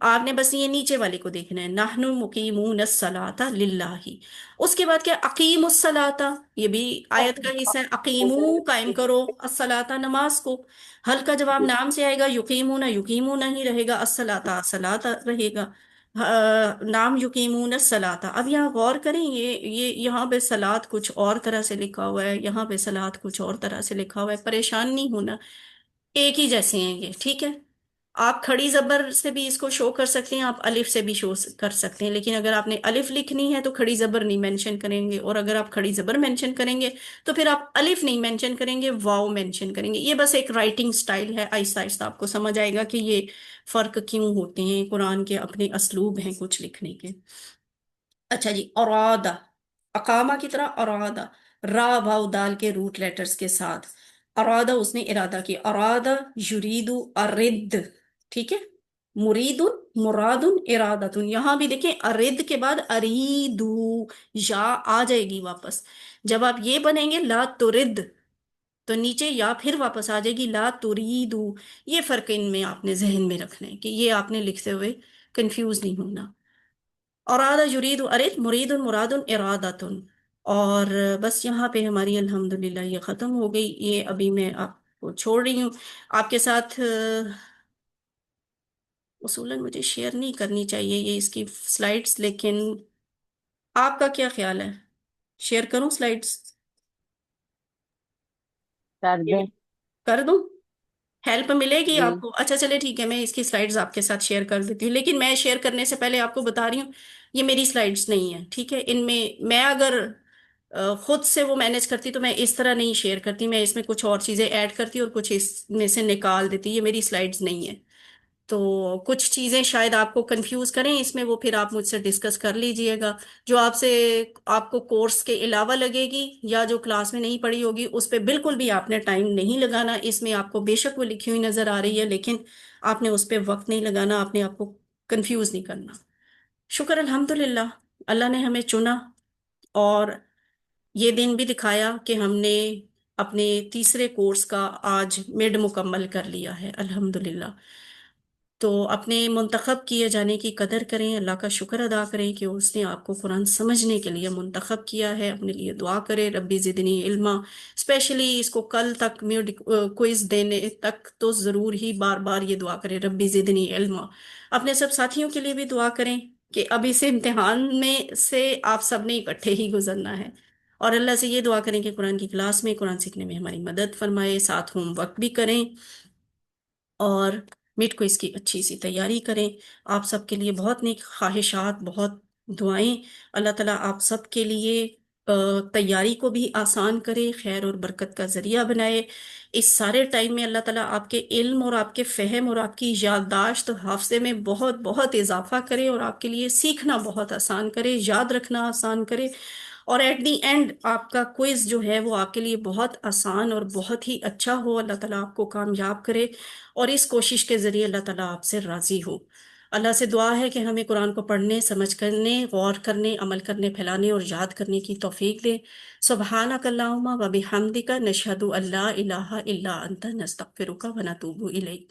آپ نے بس یہ نیچے والے کو دیکھنا ہے، نحنو مقیمون الصلاۃ للہ۔ اس کے بعد کیا، اقیم الصلاۃ، یہ بھی آیت کا حصہ ہے، اقیمو قائم کرو، الصلاۃ نماز کو۔ حل کا جواب نام سے آئے گا، یقیمون یقیمون ہی رہے گا، الصلاۃ الصلاۃ رہے گا، نام یقیمون الصلاۃ۔ اب یہاں غور کریں، یہ یہاں پہ صلاۃ کچھ اور طرح سے لکھا ہوا ہے، یہاں پہ صلاۃ کچھ اور طرح سے لکھا ہوا ہے، پریشان نہیں ہونا، ایک ہی جیسے ہیں یہ، ٹھیک ہے۔ آپ کھڑی زبر سے بھی اس کو شو کر سکتے ہیں، آپ الف سے بھی شو کر سکتے ہیں، لیکن اگر آپ نے الف لکھنی ہے تو کھڑی زبر نہیں مینشن کریں گے، اور اگر آپ کھڑی زبر مینشن کریں گے تو پھر آپ الف نہیں مینشن کریں گے، واو مینشن کریں گے۔ یہ بس ایک رائٹنگ سٹائل ہے، آہستہ آہستہ آپ کو سمجھ آئے گا کہ یہ فرق کیوں ہوتے ہیں، قرآن کے اپنے اسلوب ہیں کچھ لکھنے کے۔ اچھا جی، ارادہ، اقامہ کی طرح ارادہ، را واو دال کے روٹ لیٹرز کے ساتھ، ارادہ اس نے ارادہ کیا، ارادہ یرید ارد، ٹھیک ہے، مرید مراد ارادت، یہاں بھی دیکھیں ارد کے بعد اریدو، یا آ جائے گی واپس، جب آپ یہ بنیں گے لا ترد تو نیچے یا پھر واپس آ جائے گی لا تریدو۔ یہ فرق ان میں آپ نے ذہن میں رکھنا ہے کہ یہ آپ نے لکھتے ہوئے کنفیوز نہیں ہونا۔ ارادہ یرید ارد، مرید مراد ارادت، اور بس یہاں پہ ہماری الحمدللہ یہ ختم ہو گئی۔ یہ ابھی میں آپ کو چھوڑ رہی ہوں، آپ کے ساتھ اصولاً مجھے شیئر نہیں کرنی چاہیے یہ اس کی سلائڈز، لیکن آپ کا کیا خیال ہے، شیئر کروں سلائڈز؟ کر دیں کر دوں؟ ہیلپ ملے گی جی آپ کو؟ اچھا چلے ٹھیک ہے، میں اس کی سلائڈز آپ کے ساتھ شیئر کر دیتی ہوں، لیکن میں شیئر کرنے سے پہلے آپ کو بتا رہی ہوں یہ میری سلائڈز نہیں ہیں، ٹھیک ہے۔ ان میں اگر خود سے وہ مینیج کرتی تو میں اس طرح نہیں شیئر کرتی، میں اس میں کچھ اور چیزیں ایڈ کرتی اور کچھ اس میں سے نکال دیتی، یہ میری سلائڈز نہیں ہیں، تو کچھ چیزیں شاید آپ کو کنفیوز کریں اس میں، وہ پھر آپ مجھ سے ڈسکس کر لیجئے گا، جو آپ کو کورس کے علاوہ لگے گی یا جو کلاس میں نہیں پڑھی ہوگی اس پہ بالکل بھی آپ نے ٹائم نہیں لگانا۔ اس میں آپ کو بے شک وہ لکھی ہوئی نظر آ رہی ہے، لیکن آپ نے اس پہ وقت نہیں لگانا، آپ نے آپ کو کنفیوز نہیں کرنا۔ شکر الحمدللہ، اللہ نے ہمیں چنا اور یہ دن بھی دکھایا کہ ہم نے اپنے تیسرے کورس کا آج مڈ مکمل کر لیا ہے، الحمدللہ۔ تو اپنے منتخب کیے جانے کی قدر کریں، اللہ کا شکر ادا کریں کہ اس نے آپ کو قرآن سمجھنے کے لیے منتخب کیا ہے، اپنے لیے دعا کریں ربی زدنی علما، اسپیشلی اس کو کل تک کوئز دینے تک تو ضرور ہی بار بار یہ دعا کریں ربی زدنی علما۔ اپنے سب ساتھیوں کے لیے بھی دعا کریں کہ اب اس امتحان میں سے آپ سب نے اکٹھے ہی گزرنا ہے، اور اللہ سے یہ دعا کریں کہ قرآن کی کلاس میں قرآن سیکھنے میں ہماری مدد فرمائے، ساتھ ہوم ورک بھی کریں اور مڈ کو اس کی اچھی سی تیاری کریں۔ آپ سب کے لیے بہت نیک خواہشات، بہت دعائیں، اللہ تعالیٰ آپ سب کے لیے تیاری کو بھی آسان کرے، خیر اور برکت کا ذریعہ بنائے۔ اس سارے ٹائم میں اللہ تعالیٰ آپ کے علم اور آپ کے فہم اور آپ کی یادداشت حافظے میں بہت بہت اضافہ کرے، اور آپ کے لیے سیکھنا بہت آسان کرے، یاد رکھنا آسان کرے، اور ایٹ دی اینڈ آپ کا کوئز جو ہے وہ آپ کے لیے بہت آسان اور بہت ہی اچھا ہو۔ اللہ تعالیٰ آپ کو کامیاب کرے، اور اس کوشش کے ذریعے اللہ تعالیٰ آپ سے راضی ہو۔ اللہ سے دعا ہے کہ ہمیں قرآن کو پڑھنے، سمجھ کرنے، غور کرنے، عمل کرنے، پھیلانے اور یاد کرنے کی توفیق دے۔ سبحانک اللہم و بحمدک، نشہد ان لا الہ الا انت، نستغفرک و نتوب الیک۔